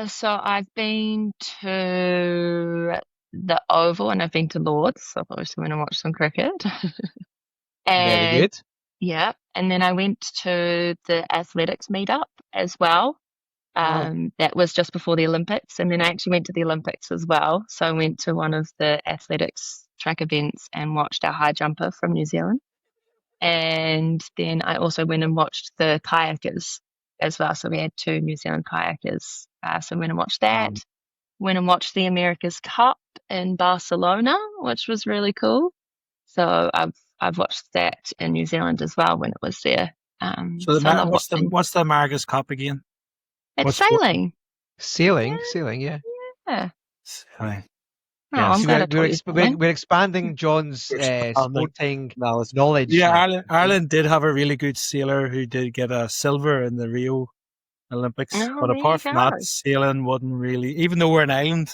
So I've been to the Oval and I've been to Lords. So I've obviously went and watched some cricket. Very And good. yeah, and then I went to the athletics meetup as well. That was just before the Olympics, and then I actually went to the Olympics as well. So I went to one of the athletics track events and watched our high jumper from New Zealand. And then I also went and watched the kayakers as well. So we had 2 New Zealand kayakers. So I went and watched that. Went and watched the America's Cup in Barcelona, which was really cool. So I've watched that in New Zealand as well when it was there. So I love watching. what's the America's Cup again? It's what's what- sailing. Sailing, yeah. Yeah. Sailing. Oh, Yeah, I'm See, glad I taught you something. we're expanding John's sporting knowledge. Yeah, Ireland did have a really good sailor who did get a silver in the Rio Olympics. Oh, But there apart you from go. that, sailing wouldn't really, even though we're an island,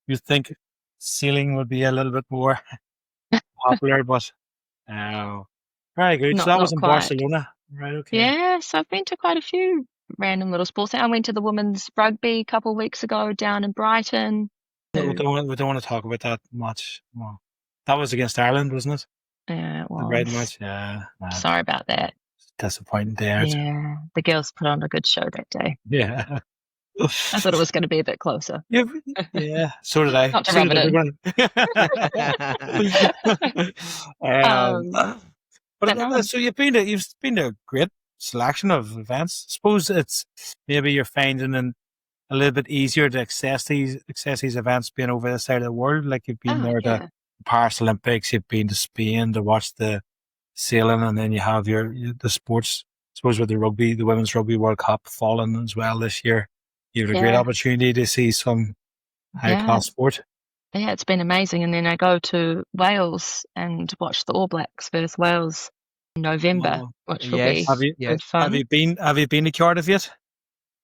you'd think sailing would be a little bit more popular, but very good. So that Not was in quite. Barcelona. Right, okay. Yeah, so I've been to quite a few random little sports. I went to the women's rugby a couple of weeks ago down in Brighton. We don't want to talk about that much. Well, that was against Ireland, wasn't it? Yeah, it The red was. match. Yeah. Sorry about that. Disappointing there. Yeah, the girls put on a good show that day. Yeah. I thought it was going to be a bit closer. Yeah, so did I. Not to So rub did it everyone. But no. So you've been to a great selection of events. I suppose it's maybe you're finding it a little bit easier to access these events being over this side of the world. Like you've been there to the Paris Olympics, you've been to Spain to watch the sailing, and then you have the sports. I suppose with the Women's Rugby World Cup falling as well this year, you have a great opportunity to see some high class sport. Yeah, it's been amazing. And then I go to Wales and watch the All Blacks versus Wales in November, which will be good fun. Have you been to Cardiff yet?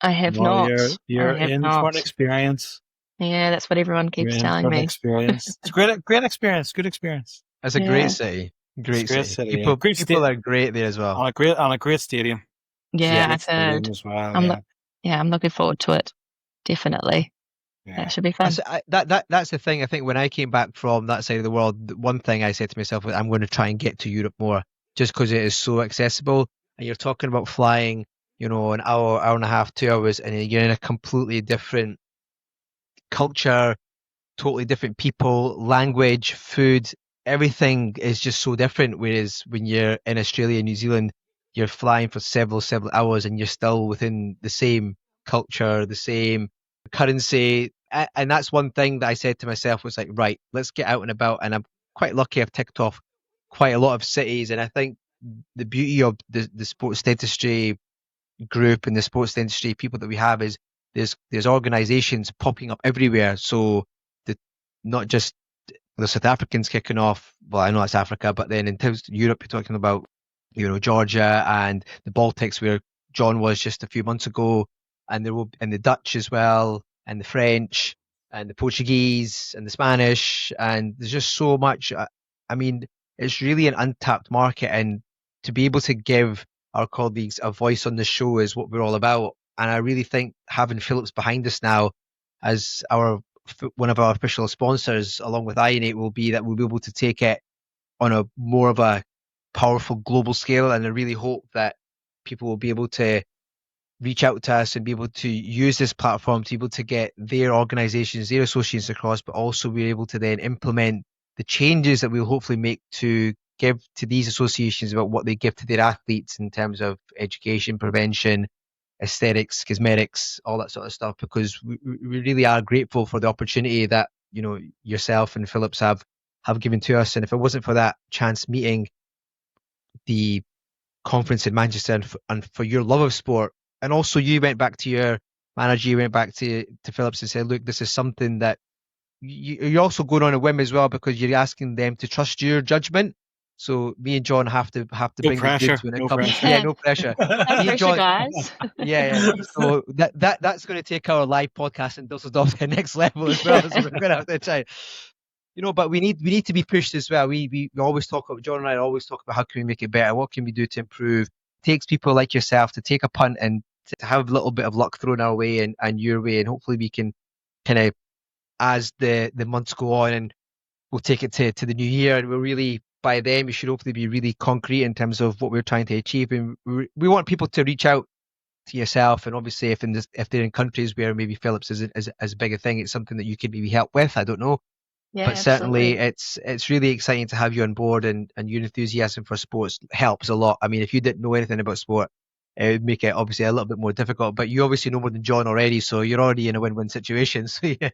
I have not. You're in for an experience. Yeah, that's what everyone keeps telling me. Experience. It's a great experience. Good experience. It's a great city. Great city. People are great there as well. On a great stadium. Yeah, I've heard. As well. I'm looking forward to it. Definitely. Yeah. That should be fun. That's the thing. I think when I came back from that side of the world, one thing I said to myself was I'm going to try and get to Europe more, just because it is so accessible. And you're talking about flying, an hour and a half, 2 hours, and you're in a completely different culture, totally different people, language, food. Everything is just so different. Whereas when you're in Australia, New Zealand, you're flying for several hours, and you're still within the same culture, the same currency. And that's one thing that I said to myself was like, right, let's get out and about. And I'm quite lucky. I've ticked off quite a lot of cities. And I think the beauty of the sports dentistry group and the sports dentistry people that we have is there's organizations popping up everywhere. So not just the South Africans kicking off. Well, I know that's Africa, but then in terms of Europe, you're talking about, Georgia and the Baltics, where John was just a few months ago, and the Dutch as well, and the French, and the Portuguese, and the Spanish, and there's just so much. I mean, it's really an untapped market, and to be able to give our colleagues a voice on the show is what we're all about. And I really think having Philips behind us now as one of our official sponsors, along with Ionate, will be that we'll be able to take it on a more of a powerful global scale. And I really hope that people will be able to reach out to us and be able to use this platform to be able to get their organizations, their associations across, but also be able to then implement the changes that we'll hopefully make to give to these associations about what they give to their athletes in terms of education, prevention, aesthetics, cosmetics, all that sort of stuff, because we really are grateful for the opportunity that yourself and Phillips have given to us. And if it wasn't for that chance meeting the conference in Manchester and for your love of sport, and also you went back to your manager, you went back to Phillips and said, look, this is something that you're also going on a whim as well, because you're asking them to trust your judgment. So me and John have to bring the goods when it comes. Pressure. Yeah, no pressure. No pressure, John, guys. yeah. So that's going to take our live podcast in Dusseldorf to the next level as well. So we're going to have to try. But we need to be pushed as well. We always talk about, John and I always talk about how can we make it better? What can we do to improve? It takes people like yourself to take a punt and to have a little bit of luck thrown our way and your way, and hopefully we can kind of, as the months go on, and we'll take it to the new year, and we'll really, by then we should hopefully be really concrete in terms of what we're trying to achieve. And we want people to reach out to yourself, and obviously if they're in countries where maybe Phillips isn't as big a thing, it's something that you could maybe help with. I don't know. Yeah, But certainly absolutely. it's really exciting to have you on board, and your enthusiasm for sports helps a lot. I mean, if you didn't know anything about sport, it would make it obviously a little bit more difficult, but you obviously know more than John already, so you're already in a win-win situation. So yeah.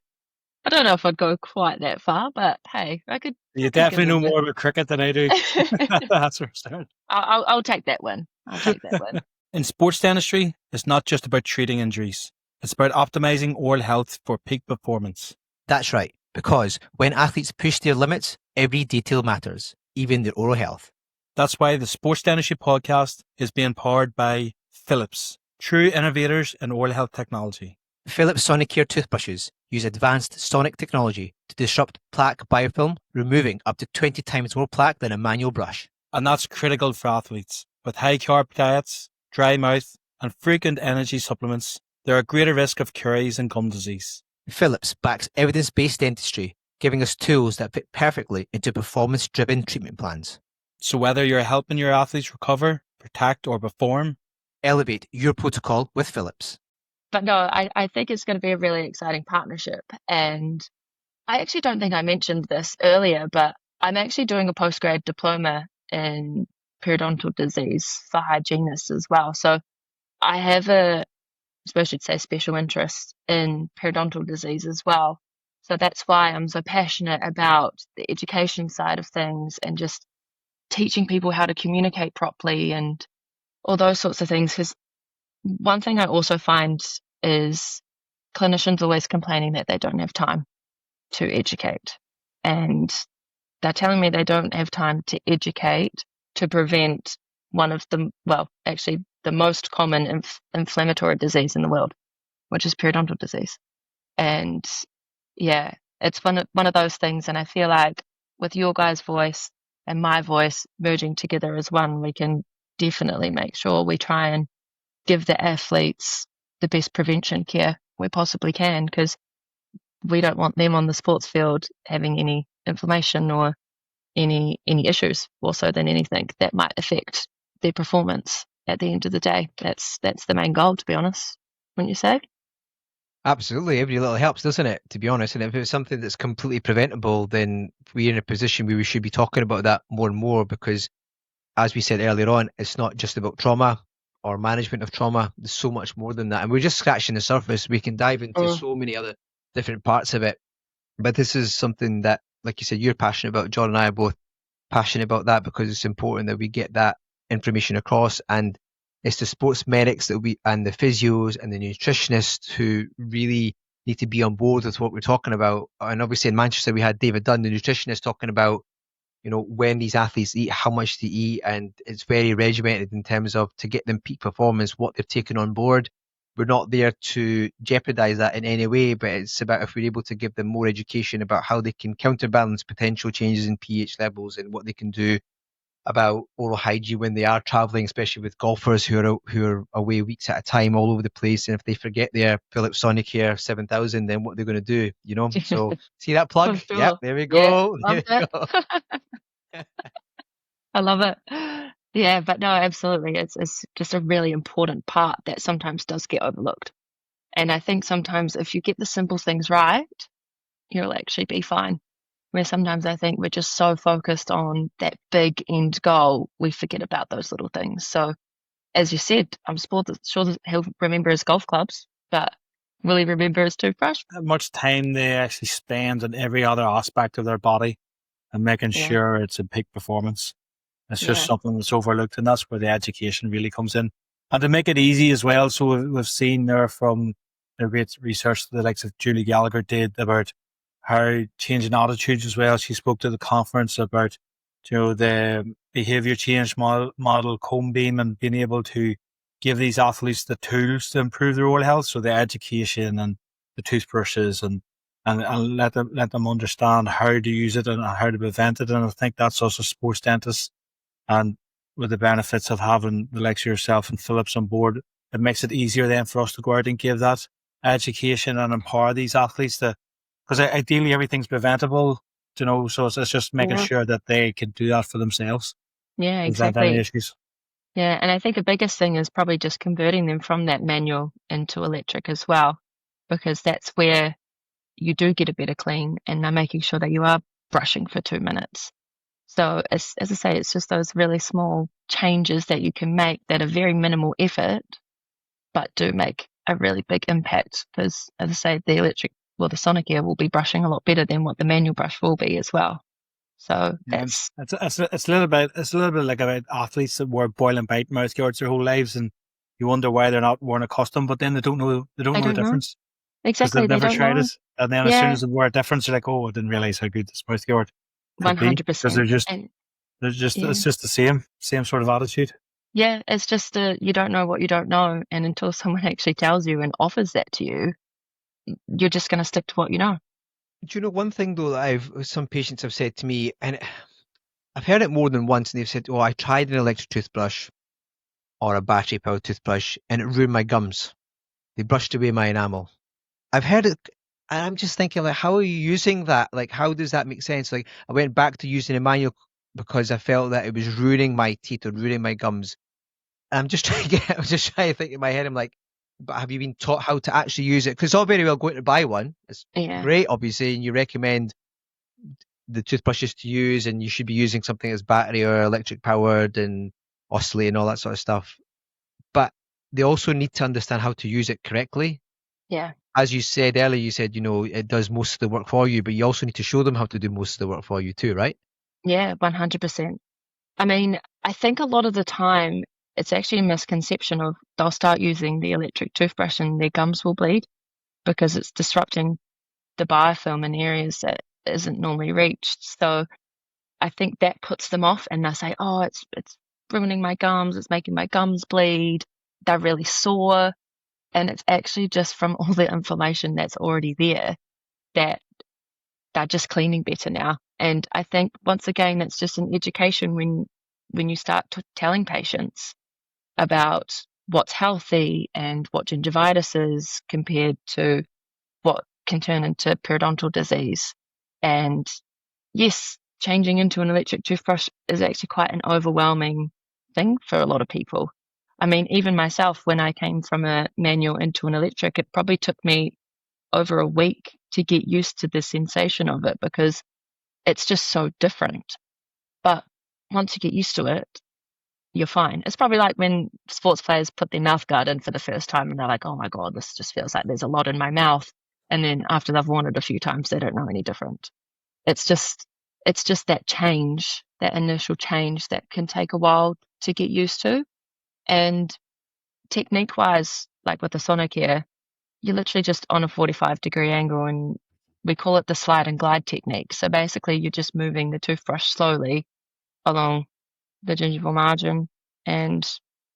I don't know if I'd go quite that far, but hey, I could. You I could definitely give know it more about cricket than I do. a- That's for certain. I'll take that one. I'll take that one. In sports dentistry, it's not just about treating injuries. It's about optimizing oral health for peak performance. That's right, because when athletes push their limits, every detail matters, even their oral health. That's why the Sports Dentistry Podcast is being powered by Philips, true innovators in oral health technology. Philips Sonicare toothbrushes use advanced sonic technology to disrupt plaque biofilm, removing up to 20 times more plaque than a manual brush. And that's critical for athletes. With high carb diets, dry mouth, and frequent energy supplements, they're at greater risk of caries and gum disease. Philips backs evidence-based dentistry, giving us tools that fit perfectly into performance-driven treatment plans. So whether you're helping your athletes recover, protect, or perform, elevate your protocol with Philips. But no, I think it's going to be a really exciting partnership. And I actually don't think I mentioned this earlier, but I'm actually doing a postgrad diploma in periodontal disease for hygienists as well. So I have I suppose I should say, special interest in periodontal disease as well. So that's why I'm so passionate about the education side of things and just teaching people how to communicate properly and all those sorts of things. Because one thing I also find is clinicians always complaining that they don't have time to educate. And they're telling me they don't have time to educate to prevent one of the, well, actually the most common inflammatory disease in the world, which is periodontal disease. And yeah, it's one of those things. And I feel like with your guys' voice and my voice merging together as one, we can definitely make sure we try and give the athletes the best prevention care we possibly can, because we don't want them on the sports field having any inflammation or any issues more so than anything that might affect their performance at the end of the day. That's the main goal, to be honest, wouldn't you say? Absolutely. Every little helps, doesn't it, to be honest? And if it's something that's completely preventable, then we're in a position where we should be talking about that more and more, because as we said earlier on, it's not just about trauma or management of trauma. There's so much more than that. And we're just scratching the surface. We can dive into so many other different parts of it. But this is something that, like you said, you're passionate about. John and I are both passionate about that, because it's important that we get that information across. And it's the sports medics and the physios and the nutritionists who really need to be on board with what we're talking about. And obviously in Manchester, we had David Dunn, the nutritionist, talking about, when these athletes eat, how much they eat, and it's very regimented in terms of to get them peak performance, what they've taken on board. We're not there to jeopardize that in any way, but it's about if we're able to give them more education about how they can counterbalance potential changes in pH levels and what they can do about oral hygiene when they are traveling, especially with golfers who are away weeks at a time all over the place. And if they forget their Philips Sonicare 7000, then what they're going to do, So see that plug? For sure. Yep, there we go. Yeah, There we go. I love it. Yeah, but no, absolutely. It's just a really important part that sometimes does get overlooked. And I think sometimes if you get the simple things right, you'll actually be fine. Where sometimes I think we're just so focused on that big end goal, we forget about those little things. So as you said, I'm sure that he'll remember his golf clubs, but Will he remember his toothbrush? how much time they actually spend on every other aspect of their body and making Yeah. sure it's in peak performance. It's just Yeah. something that's overlooked, and that's where the education really comes in. And to make it easy as well, so we've seen there from the great research the likes of Julie Gallagher did about how changing attitudes as well. She spoke to the conference about, the behavior change model cone beam, and being able to give these athletes the tools to improve their oral health. So the education and the toothbrushes and let them understand how to use it and how to prevent it. And I think that's also sports dentists, and with the benefits of having the likes of yourself and Phillips on board, it makes it easier then for us to go out and give that education and empower these athletes to, because ideally everything's preventable, so it's just making Yeah. sure that they can do that for themselves. Yeah, Prevent any exactly. issues. Yeah, and I think the biggest thing is probably just converting them from that manual into electric as well, because that's where you do get a better clean, and they're making sure that you are brushing for 2 minutes. So as I say, it's just those really small changes that you can make that are very minimal effort, but do make a really big impact. Because as I say, the Sonicare will be brushing a lot better than what the manual brush will be as well. So that's It's a little bit like about athletes that wear boil and bite mouth guards their whole lives, and you wonder why they're not wearing accustomed, but then they don't know I the don't know. difference because Exactly, they've they never don't tried know. it. And then as soon Yeah, as they wear a difference, they're like, oh, I didn't realize how good this mouth guard could be, because 100%. And yeah. it's just the same sort of attitude. Yeah, it's just you don't know what you don't know, and until someone actually tells you and offers that to you, you're just going to stick to what you know. Do you know one thing though that some patients have said to me, and I've heard it more than once, and they've said, "Oh, I tried an electric toothbrush or a battery-powered toothbrush, and it ruined my gums. They brushed away my enamel." I've heard it, and I'm just thinking, like, how are you using that? Like, how does that make sense? Like, I went back to using a manual because I felt that it was ruining my teeth or ruining my gums. And I'm just trying to think in my head. I'm like, but have you been taught how to actually use it? Because it's all very well going to buy one. It's Yeah, great, obviously, and you recommend the toothbrushes to use, and you should be using something that's battery or electric powered and oscillate and all that sort of stuff. But they also need to understand how to use it correctly. yeah, As you said earlier, you said, it does most of the work for you, but you also need to show them how to do most of the work for you too, right? yeah, 100%. I mean, I think a lot of the time it's actually a misconception of they'll start using the electric toothbrush and their gums will bleed because it's disrupting the biofilm in areas that isn't normally reached. So I think that puts them off, and they say, "Oh, it's ruining my gums. It's making my gums bleed. They're really sore." And it's actually just from all the inflammation that's already there that they're just cleaning better now. And I think once again, it's just an education when you start telling patients about what's healthy and what gingivitis is compared to what can turn into periodontal disease. And yes, changing into an electric toothbrush is actually quite an overwhelming thing for a lot of people. I mean, even myself, when I came from a manual into an electric, it probably took me over a week to get used to the sensation of it because it's just so different. But once you get used to it, you're fine. It's probably like when sports players put their mouth guard in for the first time and they're like, oh my God, this just feels like there's a lot in my mouth. And then after they've worn it a few times, they don't know any different. It's just that change, that initial change that can take a while to get used to. And technique wise, like with the Sonicare, you're literally just on a 45-degree angle, and we call it the slide and glide technique. So basically you're just moving the toothbrush slowly along the gingival margin, and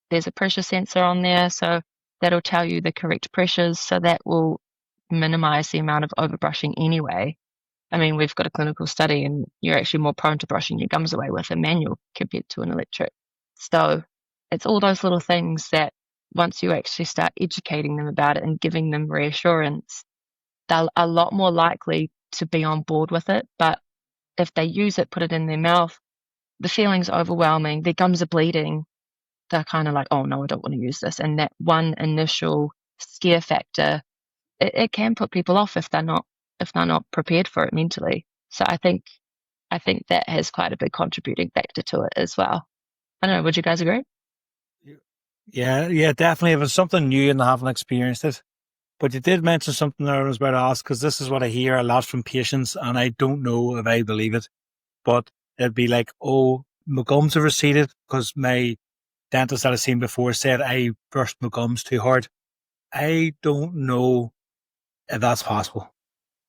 there's a pressure sensor on there, so that'll tell you the correct pressures, so that will minimize the amount of overbrushing anyway. I mean, we've got a clinical study, and you're actually more prone to brushing your gums away with a manual compared to an electric. So it's all those little things that once you actually start educating them about it and giving them reassurance, they're a lot more likely to be on board with it. But if they use it, put it in their mouth, the feeling's overwhelming, their gums are bleeding, they're kind of like, oh no, I don't want to use this. And that one initial scare factor, it can put people off if they're not prepared for it mentally. So I think that has quite a big contributing factor to it as well. I don't know, would you guys agree? Yeah, definitely. If it's something new and they haven't experienced it, But you did mention something there I was about to ask, because this is what I hear a lot from patients, and I don't know if I believe it, but it'd be like, oh, my gums have receded because my dentist that I've seen before said I brushed my gums too hard. I don't know if that's possible,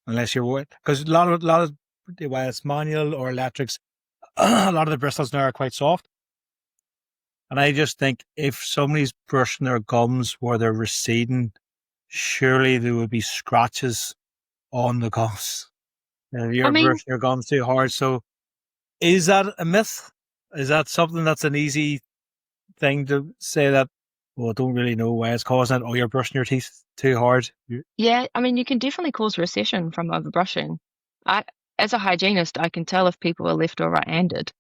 unless you're worried. Because a lot of, whether it's manual or electrics, a lot of the bristles now are quite soft. And I just think if somebody's brushing their gums where they're receding, surely there would be scratches on the gums. If you're brushing your gums too hard. So is that a myth? Is that something that's an easy thing to say that, well, I don't really know why it's causing it, or you're brushing your teeth too hard? Yeah, I mean, you can definitely cause recession from overbrushing. As a hygienist, I can tell if people are left or right-handed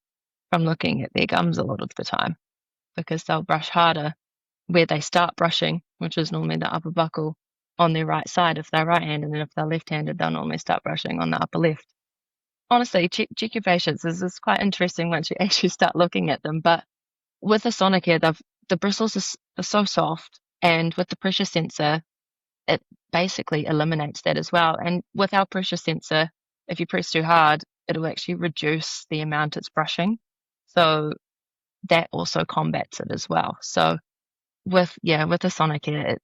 from looking at their gums a lot of the time, because they'll brush harder where they start brushing, which is normally the upper buccal, on their right side if they're right-handed, and if they're left-handed, they'll normally start brushing on the upper left. Honestly, check your patients. This is quite interesting once you actually start looking at them. But with the Sonicare, the bristles are so soft, and with the pressure sensor, it basically eliminates that as well. And with our pressure sensor, if you press too hard, it'll actually reduce the amount it's brushing. So that also combats it as well. So with the Sonicare,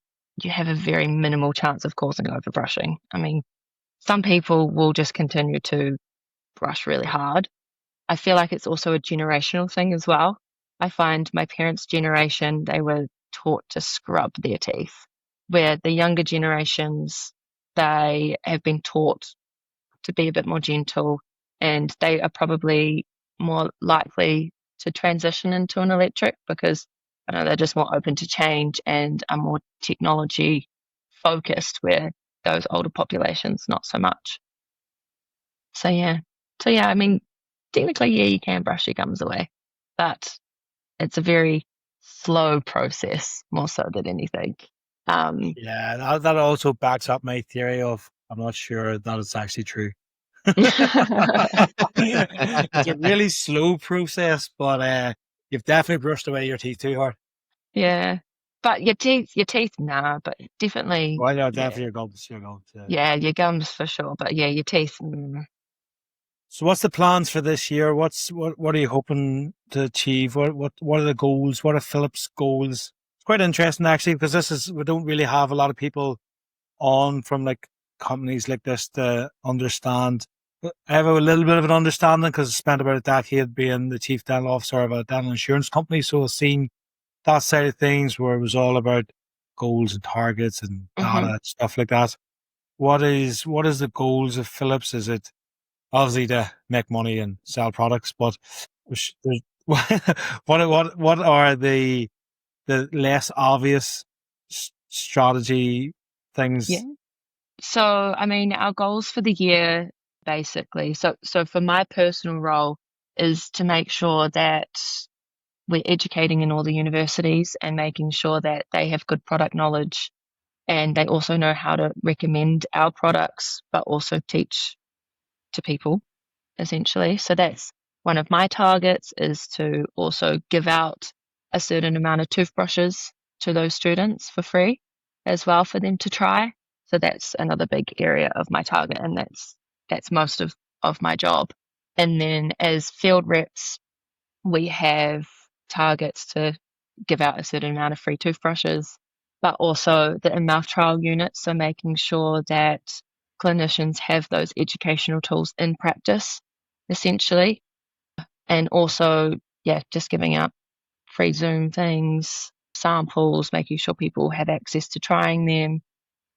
you have a very minimal chance of causing overbrushing. I mean, some people will just continue to brush really hard. I feel like it's also a generational thing as well. I find my parents' generation, they were taught to scrub their teeth, where the younger generations, they have been taught to be a bit more gentle, and they are probably more likely to transition into an electric because I know they're just more open to change and are more technology focused, where those older populations not so much. So yeah, I mean, technically, yeah, you can brush your gums away, but it's a very slow process more so than anything. Yeah, that also backs up my theory of I'm not sure that it's actually true. It's a really slow process, but you've definitely brushed away your teeth too hard. Yeah, but your teeth, nah, but definitely. Well, yeah, Yeah, definitely your gums. yeah, your gums for sure, but yeah, your teeth. So what's the plans for this year? What are you hoping to achieve? What are the goals? What are Philip's goals? It's quite interesting actually, because we don't really have a lot of people on from like companies like this to understand. I have a little bit of an understanding because I spent about a decade being the chief dental officer of a dental insurance company. So I've seen that side of things where it was all about goals and targets and data and stuff like that. What is the goals of Philips? Is it obviously to make money and sell products, but what are the less obvious strategy things? Yeah. So, I mean, our goals for the year, basically, so for my personal role is to make sure that we're educating in all the universities and making sure that they have good product knowledge and they also know how to recommend our products, but also teach to people, essentially. So that's one of my targets, is to also give out a certain amount of toothbrushes to those students for free as well for them to try. So that's another big area of my target, and that's most of my job. And then as field reps, we have targets to give out a certain amount of free toothbrushes, but also the in-mouth trial units. So making sure that clinicians have those educational tools in practice, essentially. And also, yeah, just giving out free Zoom things, samples, making sure people have access to trying them.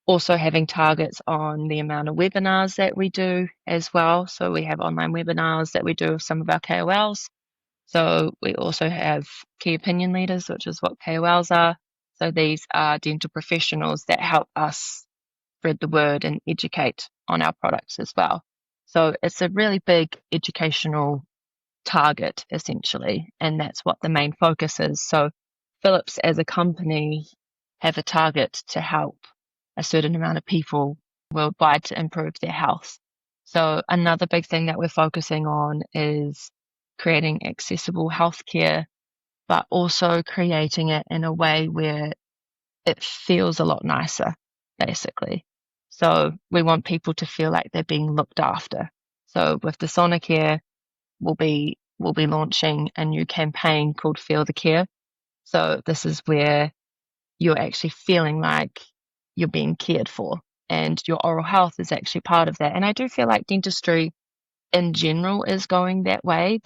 Also having targets on the amount of webinars that we do as well. So we have online webinars that we do with some of our KOLs. So we also have key opinion leaders, which is what KOLs are. So these are dental professionals that help us spread the word and educate on our products as well. So it's a really big educational target, essentially, and that's what the main focus is. So Philips as a company have a target to help a certain amount of people worldwide to improve their health. So another big thing that we're focusing on is creating accessible healthcare, but also creating it in a way where it feels a lot nicer. basically. So we want people to feel like they're being looked after. So with the Sonicare, we'll be launching a new campaign called Feel the Care. So this is where you're actually feeling like you're being cared for, and your oral health is actually part of that. And I do feel like dentistry in general is going that way.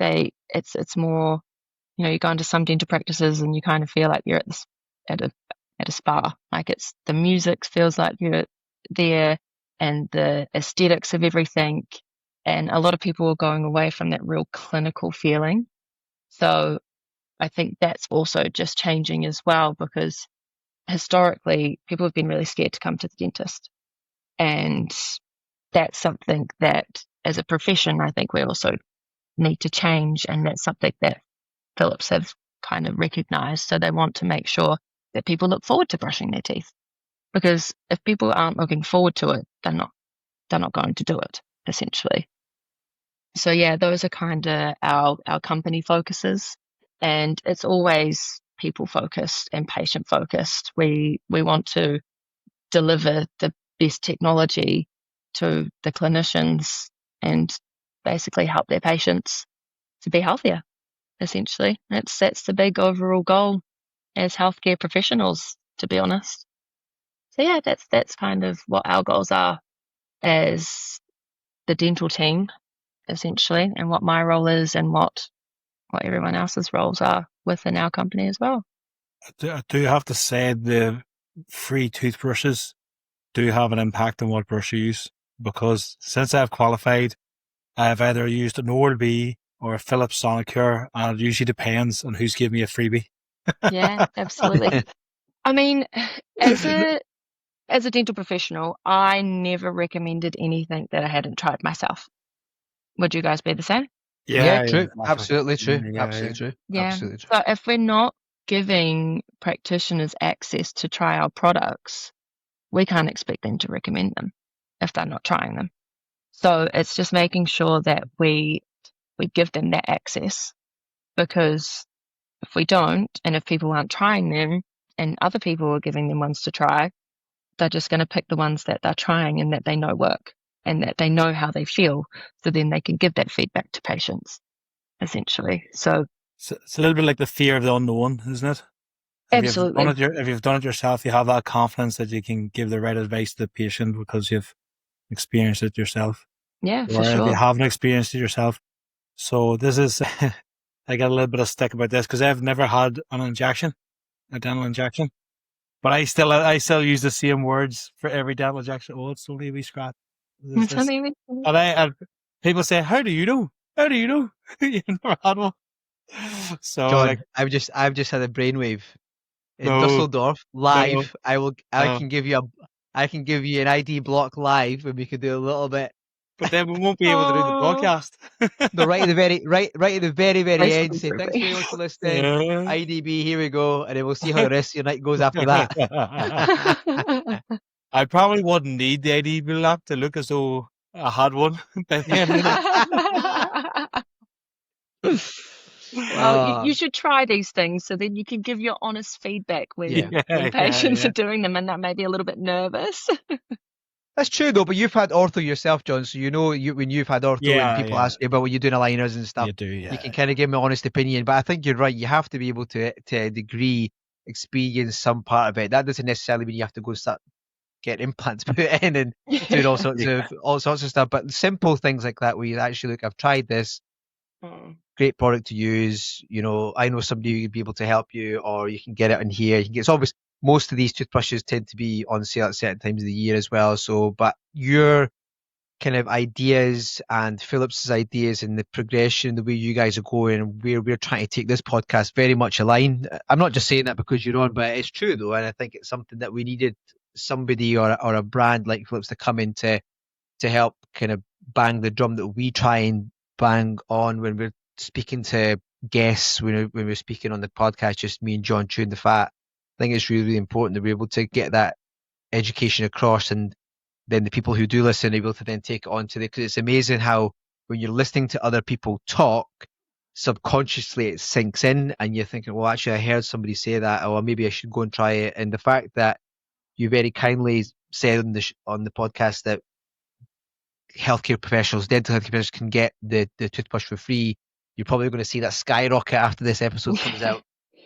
It's more, you go into some dental practices and you kind of feel like you're at a spa. Like the music feels like you're there, and the aesthetics of everything. And a lot of people are going away from that real clinical feeling. So I think that's also just changing as well, because historically people have been really scared to come to the dentist. And that's something that as a profession, I think we also need to change. And that's something that Philips have kind of recognized. So they want to make sure that people look forward to brushing their teeth, because if people aren't looking forward to it, they're not going to do it, essentially. So yeah, those are kind of our company focuses, and it's always people focused and patient focused. We want to deliver the best technology to the clinicians and basically help their patients to be healthier. Essentially, that's the big overall goal as healthcare professionals, to be honest. So yeah, that's kind of what our goals are as the dental team, essentially, and what my role is, and what everyone else's roles are within our company as well. I do have to say the free toothbrushes do have an impact on what brush you use, because since I've qualified, I've either used an Oral-B or a Philips Sonicare, and it usually depends on who's giving me a freebie. Yeah, absolutely. I mean, as a dental professional, I never recommended anything that I hadn't tried myself. Would you guys be the same? Yeah, true. Exactly. Absolutely true. Yeah, Absolutely true. Yeah. Absolutely true. So if we're not giving practitioners access to try our products, we can't expect them to recommend them if they're not trying them. So it's just making sure that we give them that access, because if we don't, and if people aren't trying them and other people are giving them ones to try, they're just going to pick the ones that they're trying and that they know work and that they know how they feel. So then they can give that feedback to patients, essentially. So it's a little bit like the fear of the unknown, isn't it? absolutely. If you've done it yourself, you have that confidence that you can give the right advice to the patient because you've experienced it yourself. Yeah, Or for if you sure. haven't experienced it yourself. So this is, I got a little bit of stick about this because I've never had a dental injection, but I still use the same words for every dental injection. Oh, it's only a wee scratch. And people say, "How do you know? How do you know? You've never had one." So, John, I've just had a brainwave in Dusseldorf live. I can give you an ID block live, and we could do a little bit. But then we won't be able to do the podcast. No, right at the very end. Say thanks Perfect. very much for listening. IDB, here we go, and then we'll see how the rest of your night goes after that. I probably wouldn't need the IDB lap to look as though I had one by the end of it. Well, you should try these things so then you can give your honest feedback when patients are doing them and that may be a little bit nervous. That's true though, but you've had ortho yourself, John, so you know when you've had ortho and people ask you about when you're doing aligners and stuff, you can kind of give them an honest opinion. But I think you're right, you have to be able to a degree experience some part of it. That doesn't necessarily mean you have to go start get implants put in and doing all sorts of stuff. But simple things like that where you actually look, I've tried this. Great product to use. I know somebody who would be able to help you, or you can get it in here. It's obvious most of these toothbrushes tend to be on sale at certain times of the year as well. So, but your kind of ideas and Philips's ideas and the progression, the way you guys are going, and where we're trying to take this podcast very much align. I'm not just saying that because you're on, but it's true though, and I think it's something that we needed somebody or a brand like Philips to come in to help kind of bang the drum that we try and bang on when we're speaking to guests, when we're speaking on the podcast, just me and John chewing the fat. I think it's really, really important that we're able to get that education across, and then the people who do listen are able to then take it on to because it's amazing how when you're listening to other people talk, subconsciously it sinks in and you're thinking, well, actually I heard somebody say that, or maybe I should go and try it. And the fact that you very kindly said on the podcast that healthcare professionals, dental healthcare professionals, can get the toothbrush for free. You're probably going to see that skyrocket after this episode comes out.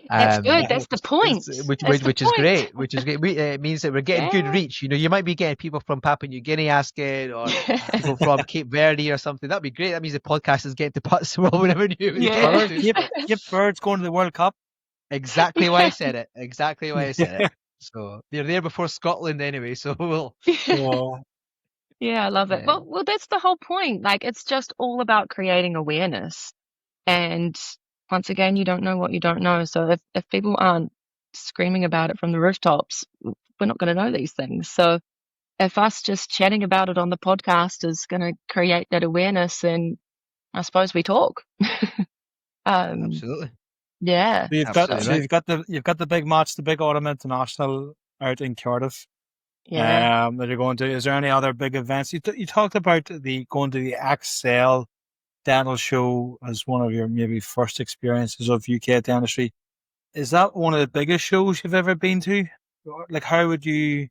That's good. That's the point. Which is great. Which is great. It means that we're getting good Yeah. reach. You might be getting people from Papua New Guinea asking, or people from Cape Verde or something. That'd be great. That means the podcast is getting to parts of the world we never knew. Yeah. Yep, Birds going to the World Cup. Exactly why I said it. Exactly why I said it. So they're there before Scotland anyway. So we'll. Yeah, I love it. Yeah. Well, that's the whole point. Like, it's just all about creating awareness. And once again, you don't know what you don't know. So if people aren't screaming about it from the rooftops, we're not going to know these things. So if us just chatting about it on the podcast is going to create that awareness, then I suppose we talk. Absolutely. Yeah. So you've got the big match, the big autumn international out in Cardiff. Yeah. That you're going to. Is there any other big events? You talked about going to the Excel Dental Show as one of your maybe first experiences of UK dentistry. Is that one of the biggest shows you've ever been to? Like, how would you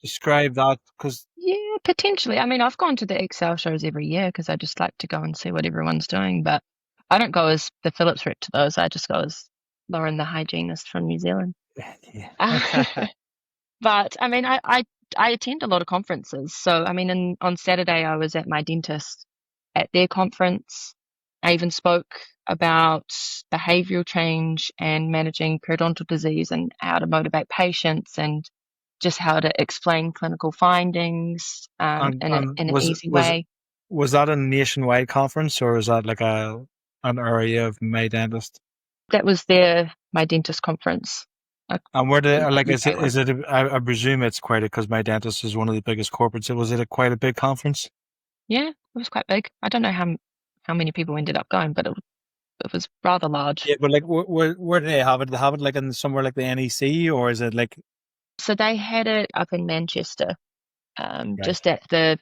describe that? Because Yeah, potentially. I mean, I've gone to the Excel shows every year because I just like to go and see what everyone's doing. But I don't go as the Phillips rep to those. I just go as Lauren, the hygienist from New Zealand. yeah. But I mean, I attend a lot of conferences. So I mean, on Saturday I was at my dentist at their conference. I even spoke about behavioural change and managing periodontal disease and how to motivate patients and just how to explain clinical findings in an easy way. Was that a nationwide conference, or is that like an area of My Dentist? That was my dentist conference. And where is it? I presume it's quite because My Dentist is one of the biggest corporates. Was it quite a big conference? Yeah, it was quite big. I don't know how many people ended up going, but it was rather large. Yeah, but like, where do they have it? Do they have it like in somewhere like the NEC, or is it like? So they had it up in Manchester, just at the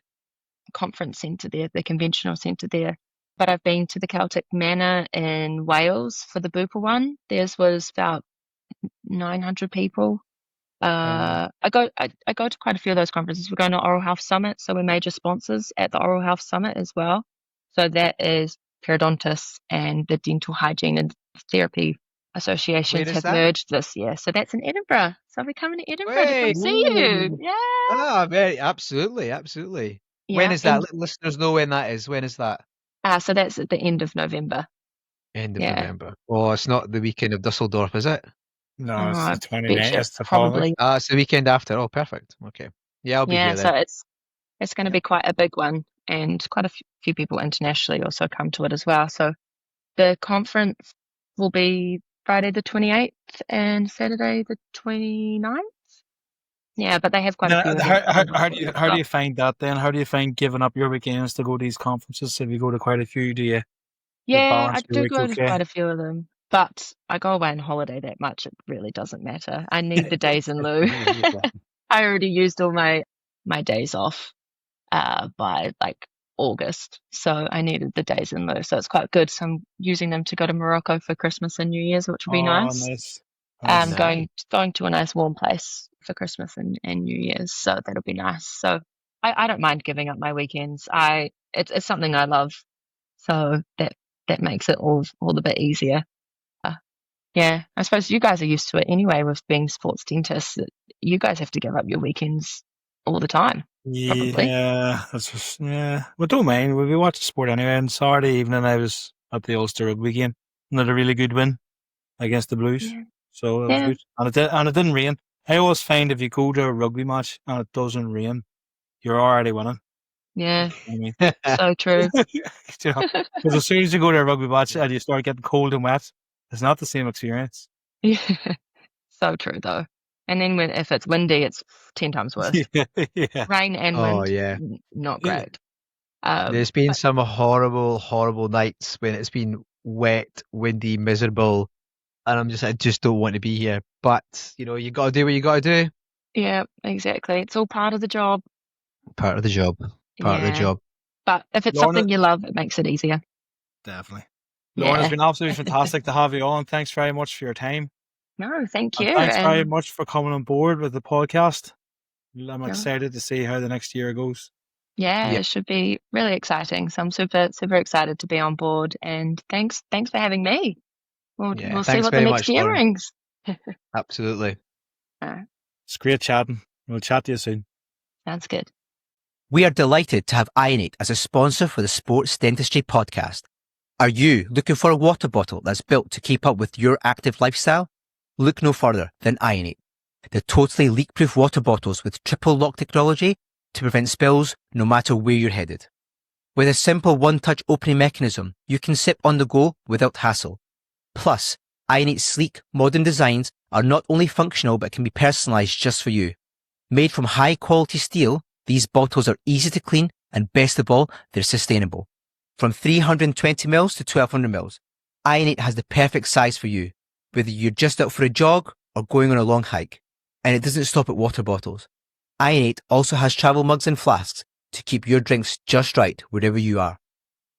conference centre there, the conventional centre there. But I've been to the Celtic Manor in Wales for the Bupa one. Theirs was about 900 people. I go to quite a few of those conferences. We're going to Oral Health Summit, so we're major sponsors at the Oral Health Summit as well. So that is periodontists and the Dental Hygiene and Therapy Associations have merged this year. So that's in Edinburgh. So we're coming to Edinburgh to come see you. Yeah. Absolutely. Yeah. When is that? Let listeners know when that is. When is that? So that's at the end of November. End of November. Oh, it's not the weekend of Dusseldorf, is it? No, it's the 29th. It's probably. It's the weekend after. Oh, perfect. Okay. Yeah, I'll be here then. So it's going to be quite a big one, and quite a few people internationally also come to it as well. So the conference will be Friday the 28th and Saturday the 29th. Yeah, but they have quite a few. How do you find that then? How do you find giving up your weekends to go to these conferences? If you go to quite a few, do you? Yeah, I do go to quite a few of them, but I go away on holiday that much. It really doesn't matter. I need the days in lieu. I already used all my days off by like August, so I needed the days in lieu. So it's quite good. So I'm using them to go to Morocco for Christmas and New Year's, which will be nice. Going to a nice warm place for Christmas and New Year's, so that'll be nice. So I don't mind giving up my weekends. It's something I love, so that makes it all the bit easier. Yeah, I suppose you guys are used to it anyway with being sports dentists. You guys have to give up your weekends all the time. Probably. Yeah, that's just, Well, don't mind. We watch the sport anyway. And Saturday evening, I was at the Ulster rugby game. Another really good win against the Blues. Yeah. So it was good. And it didn't rain. I always find if you go to a rugby match and it doesn't rain, you're already winning. Yeah, I mean, so true. Because as soon as you go to a rugby match and you start getting cold and wet, it's not the same experience. Yeah, so true though. And then if it's windy, it's 10 times worse. Yeah. Rain and wind, not great. There's been some horrible nights when it's been wet, windy, miserable, and I just don't want to be here. But you got to do what you got to do. Yeah, exactly. It's all part of the job. Part of the job. But if it's something you love, it makes it easier. Definitely. Lauren, it's been absolutely fantastic to have you on. Thanks very much for your time. No, thank you. And thanks very much for coming on board with the podcast. I'm Yeah. excited to see how the next year goes. Yeah, Yeah. it should be really exciting. So I'm super, super excited to be on board. And thanks for having me. Yeah. We'll see Thanks what the very next much, year Lauren. brings. Absolutely. It's great chatting. We'll chat to you soon. Sounds good. We are delighted to have Ionate as a sponsor for the Sports Dentistry Podcast. Are you looking for a water bottle that's built to keep up with your active lifestyle? Look no further than Ionate, the totally leak-proof water bottles with triple lock technology to prevent spills no matter where you're headed. With a simple one-touch opening mechanism, you can sip on the go without hassle. Plus, Ionate's sleek, modern designs are not only functional but can be personalized just for you. Made from high-quality steel, these bottles are easy to clean and best of all, they're sustainable. From 320 mils to 1200 mils, Ionate has the perfect size for you, whether you're just out for a jog or going on a long hike. And it doesn't stop at water bottles. Ionate also has travel mugs and flasks to keep your drinks just right wherever you are.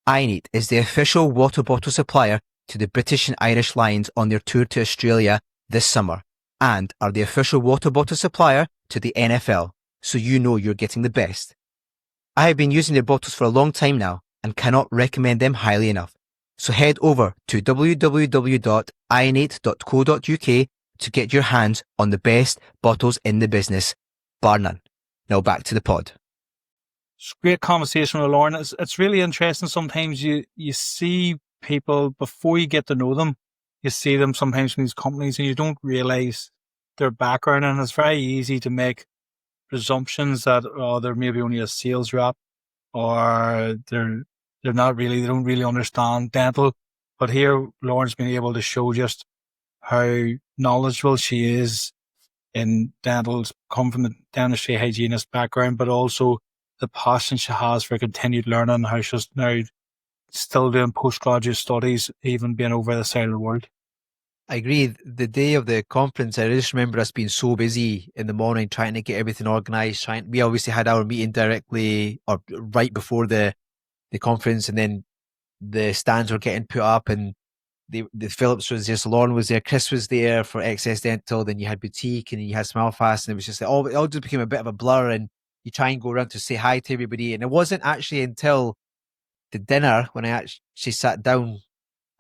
Ionate is the official water bottle supplier to the British and Irish Lions on their tour to Australia this summer, and are the official water bottle supplier to the NFL, so you know you're getting the best. I have been using their bottles for a long time now and cannot recommend them highly enough. So head over to www.ionate.co.uk to get your hands on the best bottles in the business, bar none. Now back to the pod. It's a great conversation with Lauren. It's really interesting. Sometimes you see people before you get to know them. You see them sometimes in these companies and you don't realize their background, and it's very easy to make presumptions that they're maybe only a sales rep, or they don't really understand dental. But here, Lauren's been able to show just how knowledgeable she is in dental, come from a dentistry hygienist background, but also the passion she has for continued learning, how she's now still doing postgraduate studies, even being over the side of the world. I agree. The day of the conference, I just remember us being so busy in the morning trying to get everything organised. We obviously had our meeting directly or right before the conference, and then the stands were getting put up, and the Phillips was just, Lauren was there, Chris was there for Excess Dental, then you had Boutique, and you had Smilefast, and it was just like, it all just became a bit of a blur, and you try and go around to say hi to everybody. And it wasn't actually until the dinner when I actually sat down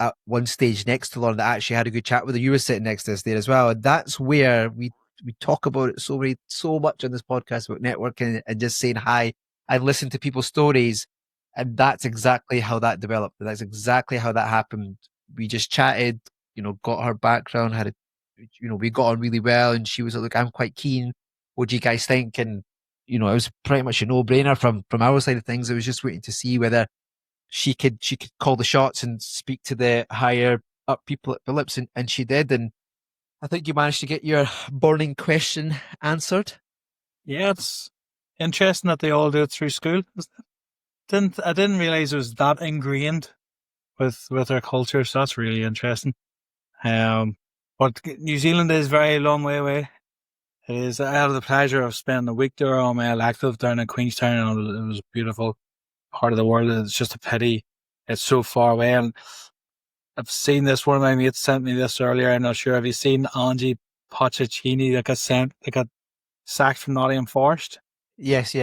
at one stage next to Lauren that I actually had a good chat with her. You were sitting next to us there as well. And that's where we talk about it so much on this podcast about networking and just saying hi and listen to people's stories. And that's exactly how that developed. That's exactly how that happened. We just chatted, got her background, we got on really well. And she was like, look, I'm quite keen. What do you guys think? And, it was pretty much a no-brainer from our side of things. I was just waiting to see whether she could call the shots and speak to the higher up people at Phillips, and she did. And I think you managed to get your burning question answered. Yeah, it's interesting that they all do it through school. I didn't realize it was that ingrained with their culture, so that's really interesting. But New Zealand is very long way away. It is. I had the pleasure of spending a week there on my elective down in Queenstown, and it was a beautiful part of the world. It's just a pity it's so far away. And I've seen this, one of my mates sent me this earlier. I'm not sure. Have you seen Angie Pochettini that got sacked from Nottingham Forest? Yes.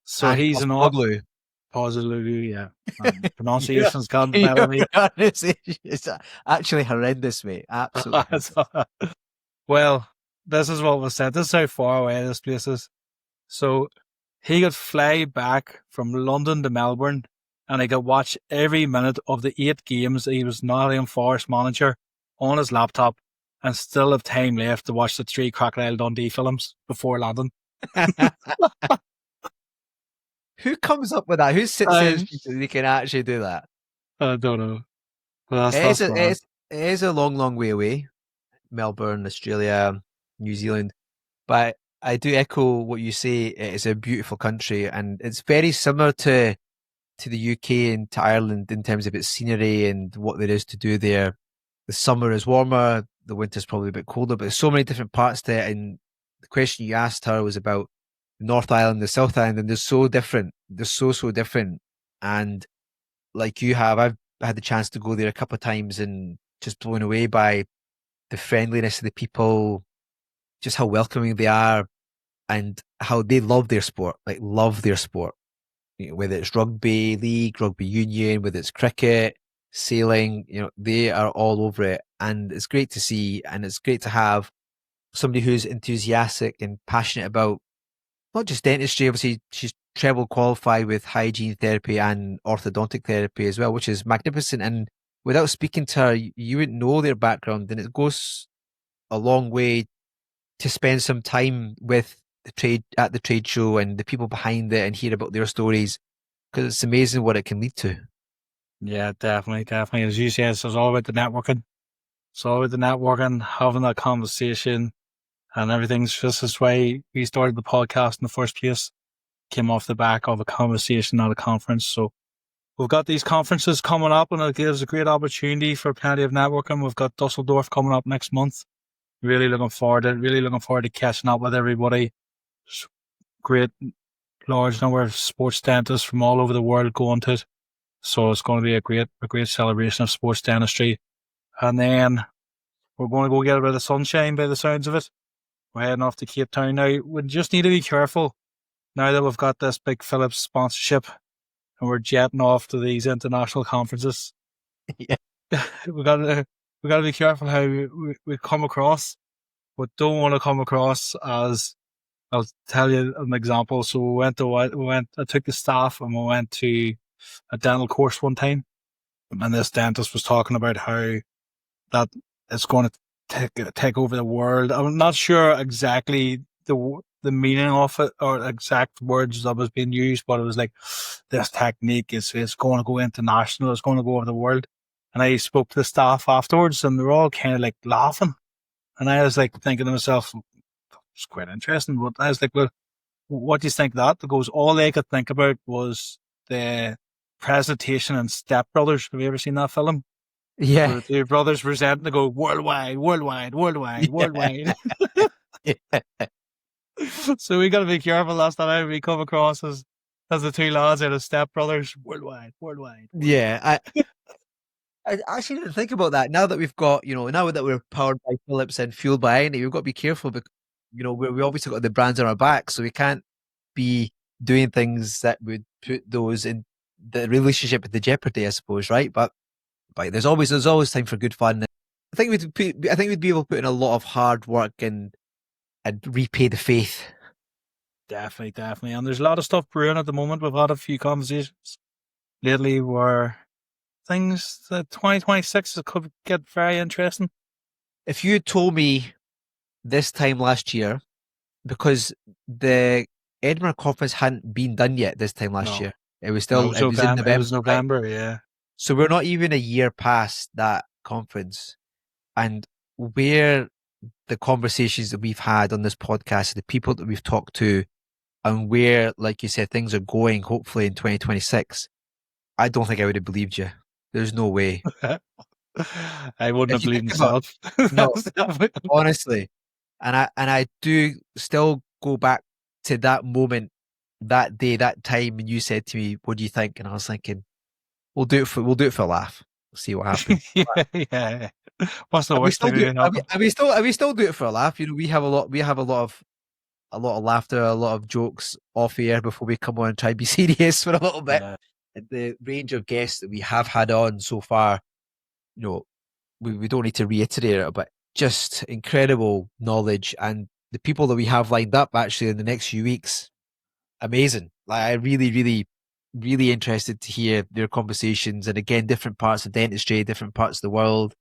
So and he's an Postecoglou. Postecoglou, yeah. Pronunciation's gone better than me. It's actually horrendous, mate. Absolutely. Well, this is what was said. This is how far away this place is. So he could fly back from London to Melbourne, and he could watch every minute of the 8 games he was Nottingham Forest manager on his laptop, and still have time left to watch the 3 Crocodile Dundee films before landing. Who comes up with that? Who sits there and they can actually do that? I don't know. But It is a long way away. Melbourne, Australia, New Zealand. But I do echo what you say. It is a beautiful country, and it's very similar to the UK and to Ireland in terms of its scenery and what there is to do there. The summer is warmer, the winter's probably a bit colder, but there's so many different parts to it. And the question you asked her was about the North Island, the South Island, and they're so different. They're so different. And like you have, I've had the chance to go there a couple of times and just blown away by the friendliness of the people, just how welcoming they are. and how they love their sport, love their sport. Whether it's rugby league, rugby union, whether it's cricket, sailing, they are all over it. And it's great to see, and it's great to have somebody who's enthusiastic and passionate about not just dentistry. Obviously, she's treble qualified with hygiene therapy and orthodontic therapy as well, which is magnificent. And without speaking to her, you wouldn't know their background, and it goes a long way to spend some time with at the trade show and the people behind it and hear about their stories, because it's amazing what it can lead to. Yeah, definitely. As you said, it's all about the networking. It's all about the networking, having that conversation, and everything's just this way. We started the podcast in the first place, came off the back of a conversation at a conference. So we've got these conferences coming up, and it gives a great opportunity for plenty of networking. We've got Dusseldorf coming up next month. Really looking forward to catching up with everybody. Great large number of sports dentists from all over the world going to it. So it's going to be a great celebration of sports dentistry. And then we're going to go get a bit of sunshine by the sounds of it. We're heading off to Cape Town now. We just need to be careful now that we've got this big Philips sponsorship and we're jetting off to these international conferences. Yeah. we got to be careful how we come across. We don't want to come across as, I'll tell you an example. So I took the staff and we went to a dental course one time, and this dentist was talking about how that it's going to take over the world. I'm not sure exactly the meaning of it or exact words that was being used, but it was like, this technique is going to go international, it's going to go over the world. And I spoke to the staff afterwards, and they're all kind of like laughing. And I was like thinking to myself, it's quite interesting. But I was like, well, what do you think that? Because all they could think about was the presentation in Step Brothers. Have you ever seen that film? Yeah. Where the two brothers present and they go, worldwide. Yeah. So we got to be careful. That's not how we come across as the two lads out of Step Brothers. Worldwide. Yeah. I actually didn't think about that. Now that we've got, now that we're powered by Philips and fueled by Any, we've got to be careful because, we obviously got the brands on our back, so we can't be doing things that would put those in the relationship into jeopardy, I suppose, right? But there's always time for good fun. I think we'd be able to put in a lot of hard work and repay the faith. Definitely. And there's a lot of stuff brewing at the moment. We've had a few conversations lately where things that 2026 could get very interesting. If you had told me this time last year, because the Edinburgh conference hadn't been done yet this time last year. It was still it was in November, right? Yeah. So we're not even a year past that conference, and where the conversations that we've had on this podcast, the people that we've talked to, and where, like you said, things are going, hopefully in 2026, I don't think I would have believed you. There's no way. I wouldn't have believed myself. No, honestly. And I do still go back to that moment, that day, that time when you said to me, "What do you think?" And I was thinking, we'll do it for a laugh. We'll see what happens. Yeah. What's the worst thing that can happen? We still do it for a laugh. We have a lot of laughter, a lot of jokes off air before we come on and try and be serious for a little bit. Yeah. The range of guests that we have had on so far, we don't need to reiterate it, but just incredible knowledge, and the people that we have lined up actually in the next few weeks, amazing. Like, I really, really, really interested to hear their conversations, and again, different parts of dentistry, different parts of the world,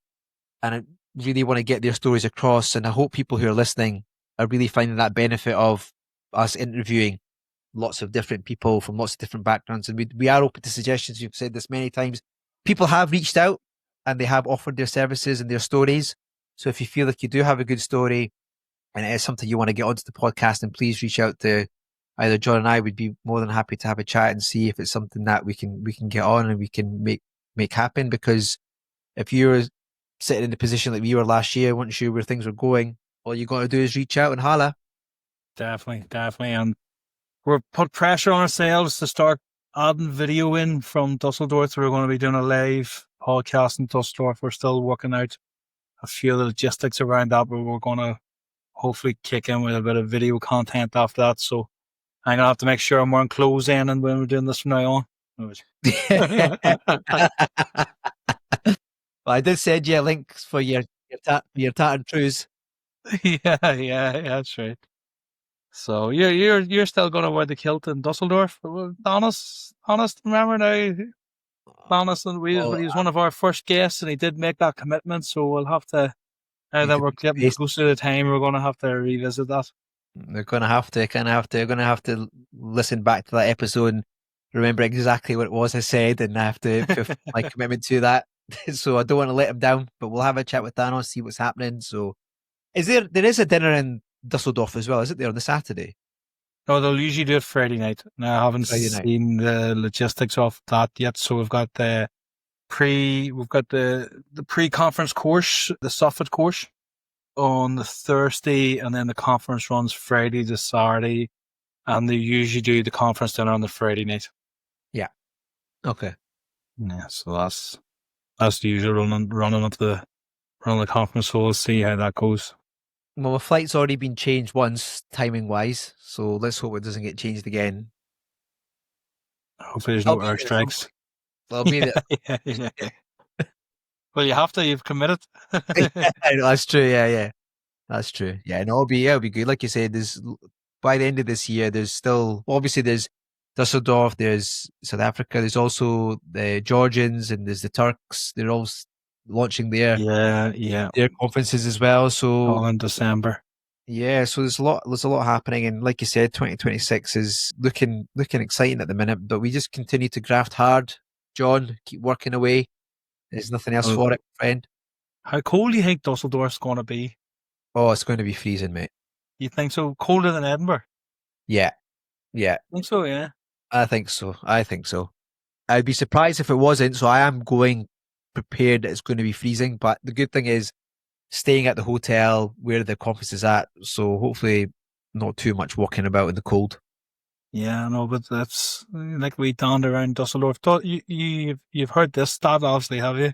and I really want to get their stories across. And I hope people who are listening are really finding that benefit of us interviewing lots of different people from lots of different backgrounds. And we are open to suggestions. We've said this many times. People have reached out and they have offered their services and their stories. So if you feel like you do have a good story and it is something you want to get onto the podcast, then please reach out to either John and I. Would be more than happy to have a chat and see if it's something that we can get on and we can make happen. Because if you're sitting in the position like we were last year, wasn't sure where things were going, all you got to do is reach out and holla. Definitely. And we're put pressure on ourselves to start adding video in from Dusseldorf. We're going to be doing a live podcast in Dusseldorf. We're still working out a few of the logistics around that, but we're going to hopefully kick in with a bit of video content after that. So I'm going to have to make sure I'm wearing clothes in and when we're doing this from now on. Well, I did send you a link for your tartan trews. Yeah, that's right. So you're still going to wear the kilt in Dusseldorf? Honest, remember now, honest, and he was one of our first guests, and he did make that commitment. So we'll have to. Now that we're getting closer to the time, we're going to have to revisit that. They're going to have to listen back to that episode and remember exactly what it was I said, and I have to fulfill my commitment to that. So I don't want to let him down, but we'll have a chat with Thanos, see what's happening. So there is a dinner in Dusseldorf as well, is it there on the Saturday? No, they'll usually do it Friday night. Now I haven't seen the logistics of that yet. So we've got the pre-conference course, the soffit course on the Thursday, and then the conference runs Friday to Saturday, and they usually do the conference dinner on the Friday night. Yeah. Okay. Yeah, so that's the usual running of the conference. So we'll see how that goes. Well, my flight's already been changed once, timing wise, so let's hope it doesn't get changed again. Hopefully there's no air strikes. I'll be there. Yeah. Well, you have to. You've committed. That's true. Yeah, that's true. Yeah, and it'll be good. Like you said, by the end of this year, there's Dusseldorf, there's South Africa, there's also the Georgians, and there's the Turks. They're all launching their conferences as well. So all in December. Yeah, so there's a lot happening, and like you said, 2026 is looking exciting at the minute. But we just continue to graft hard, John. Keep working away. There's nothing else for it, friend. How cold do you think Dusseldorf's going to be? Oh, it's going to be freezing, mate. You think so? Colder than Edinburgh? Yeah. I think so, yeah. I think so. I'd be surprised if it wasn't, so I am going prepared that it's going to be freezing. But the good thing is staying at the hotel where the conference is at, so hopefully not too much walking about in the cold. Yeah, I know, but that's like we downed around Dusseldorf. You've heard this stat, obviously, have you?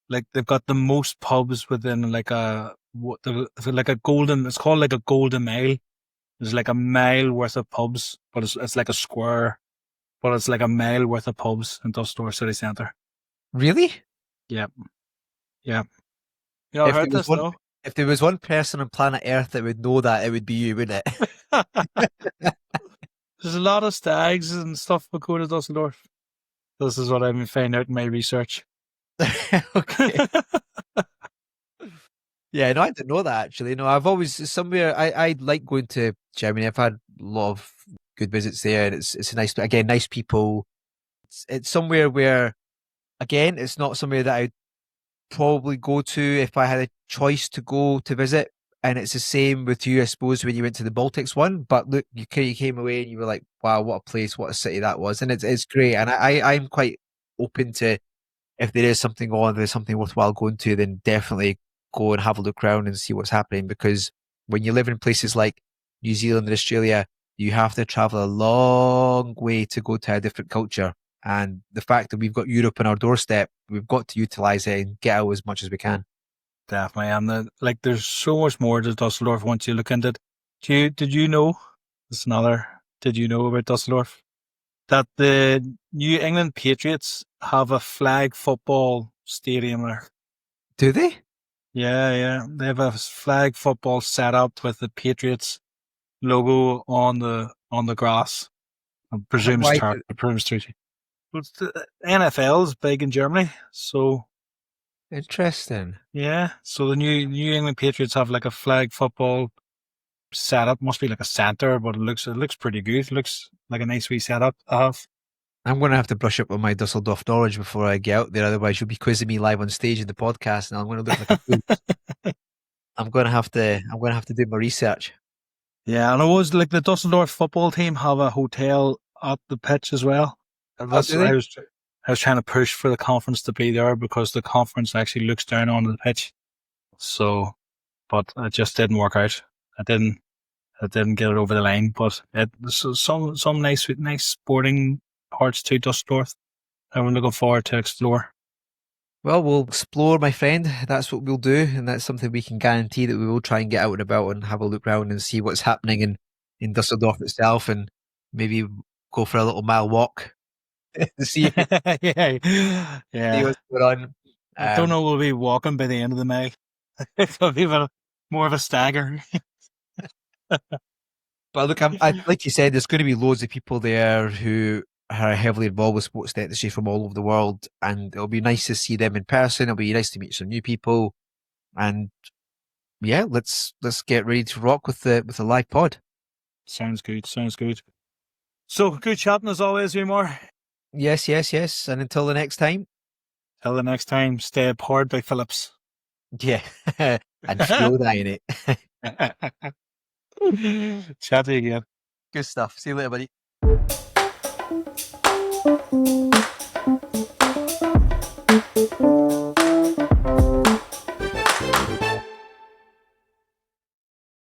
Like they've got the most pubs within like it's called like a golden mile. There's like a mile worth of pubs, but it's like a square, but it's like a mile worth of pubs in Dusseldorf city centre. Really? Yep. You know, heard this though? If there was one person on planet Earth that would know that, it would be you, wouldn't it? There's a lot of stags and stuff that go to Dusseldorf. This is what I've been finding out in my research. Okay. Yeah, no, I didn't know that actually. No, I've always I like going to Germany. I've had a lot of good visits there, and it's nice people. It's somewhere where, again, it's not somewhere that I'd probably go to if I had a choice to go to visit. And it's the same with you, I suppose, when you went to the Baltics one. But look, you came away and you were like, wow, what a place, what a city that was. And it's great. And I'm quite open to, if there is something on, there's something worthwhile going to, then definitely go and have a look around and see what's happening. Because when you live in places like New Zealand and Australia, you have to travel a long way to go to a different culture. And the fact that we've got Europe on our doorstep, we've got to utilize it and get out as much as we can. Definitely. And there's so much more to Dusseldorf once you look into it. Did you know about Dusseldorf? That the New England Patriots have a flag football stadium there. Do they? Yeah. They have a flag football set up with the Patriots logo on the grass. I presume it's turkey. But the NFL is big in Germany, so interesting. Yeah, so the New England Patriots have like a flag football setup. Must be like a center, but it looks pretty good. It looks like a nice wee setup to have. I'm going to have to brush up on my Dusseldorf knowledge before I get out there. Otherwise, you'll be quizzing me live on stage in the podcast, and I'm going to look like a fool. I'm going to have to do my research. Yeah, and it was like the Dusseldorf football team have a hotel at the pitch as well. And that's I was trying to push for the conference to be there because the conference actually looks down onto the pitch. So, but it just didn't work out. I didn't get it over the line. But some nice sporting parts to Dusseldorf. I'm looking forward to explore. Well, we'll explore, my friend. That's what we'll do, and that's something we can guarantee that we will try and get out and about and have a look around and see what's happening in Dusseldorf itself, and maybe go for a little mile walk to see, Yeah, see yeah. what's going on. I don't know. We'll be walking by the end of the May. It'll be more of a stagger. But look, like you said, there's going to be loads of people there who are heavily involved with sports dentistry from all over the world, and it'll be nice to see them in person. It'll be nice to meet some new people, and yeah, let's get ready to rock with the live pod. Sounds good. Sounds good. So good chatting as always, Umar. Yes, yes, yes. And until the next time. Till the next time, stay powered by Philips. Yeah, and feel that in it. Chat to you again. Good stuff. See you later, buddy.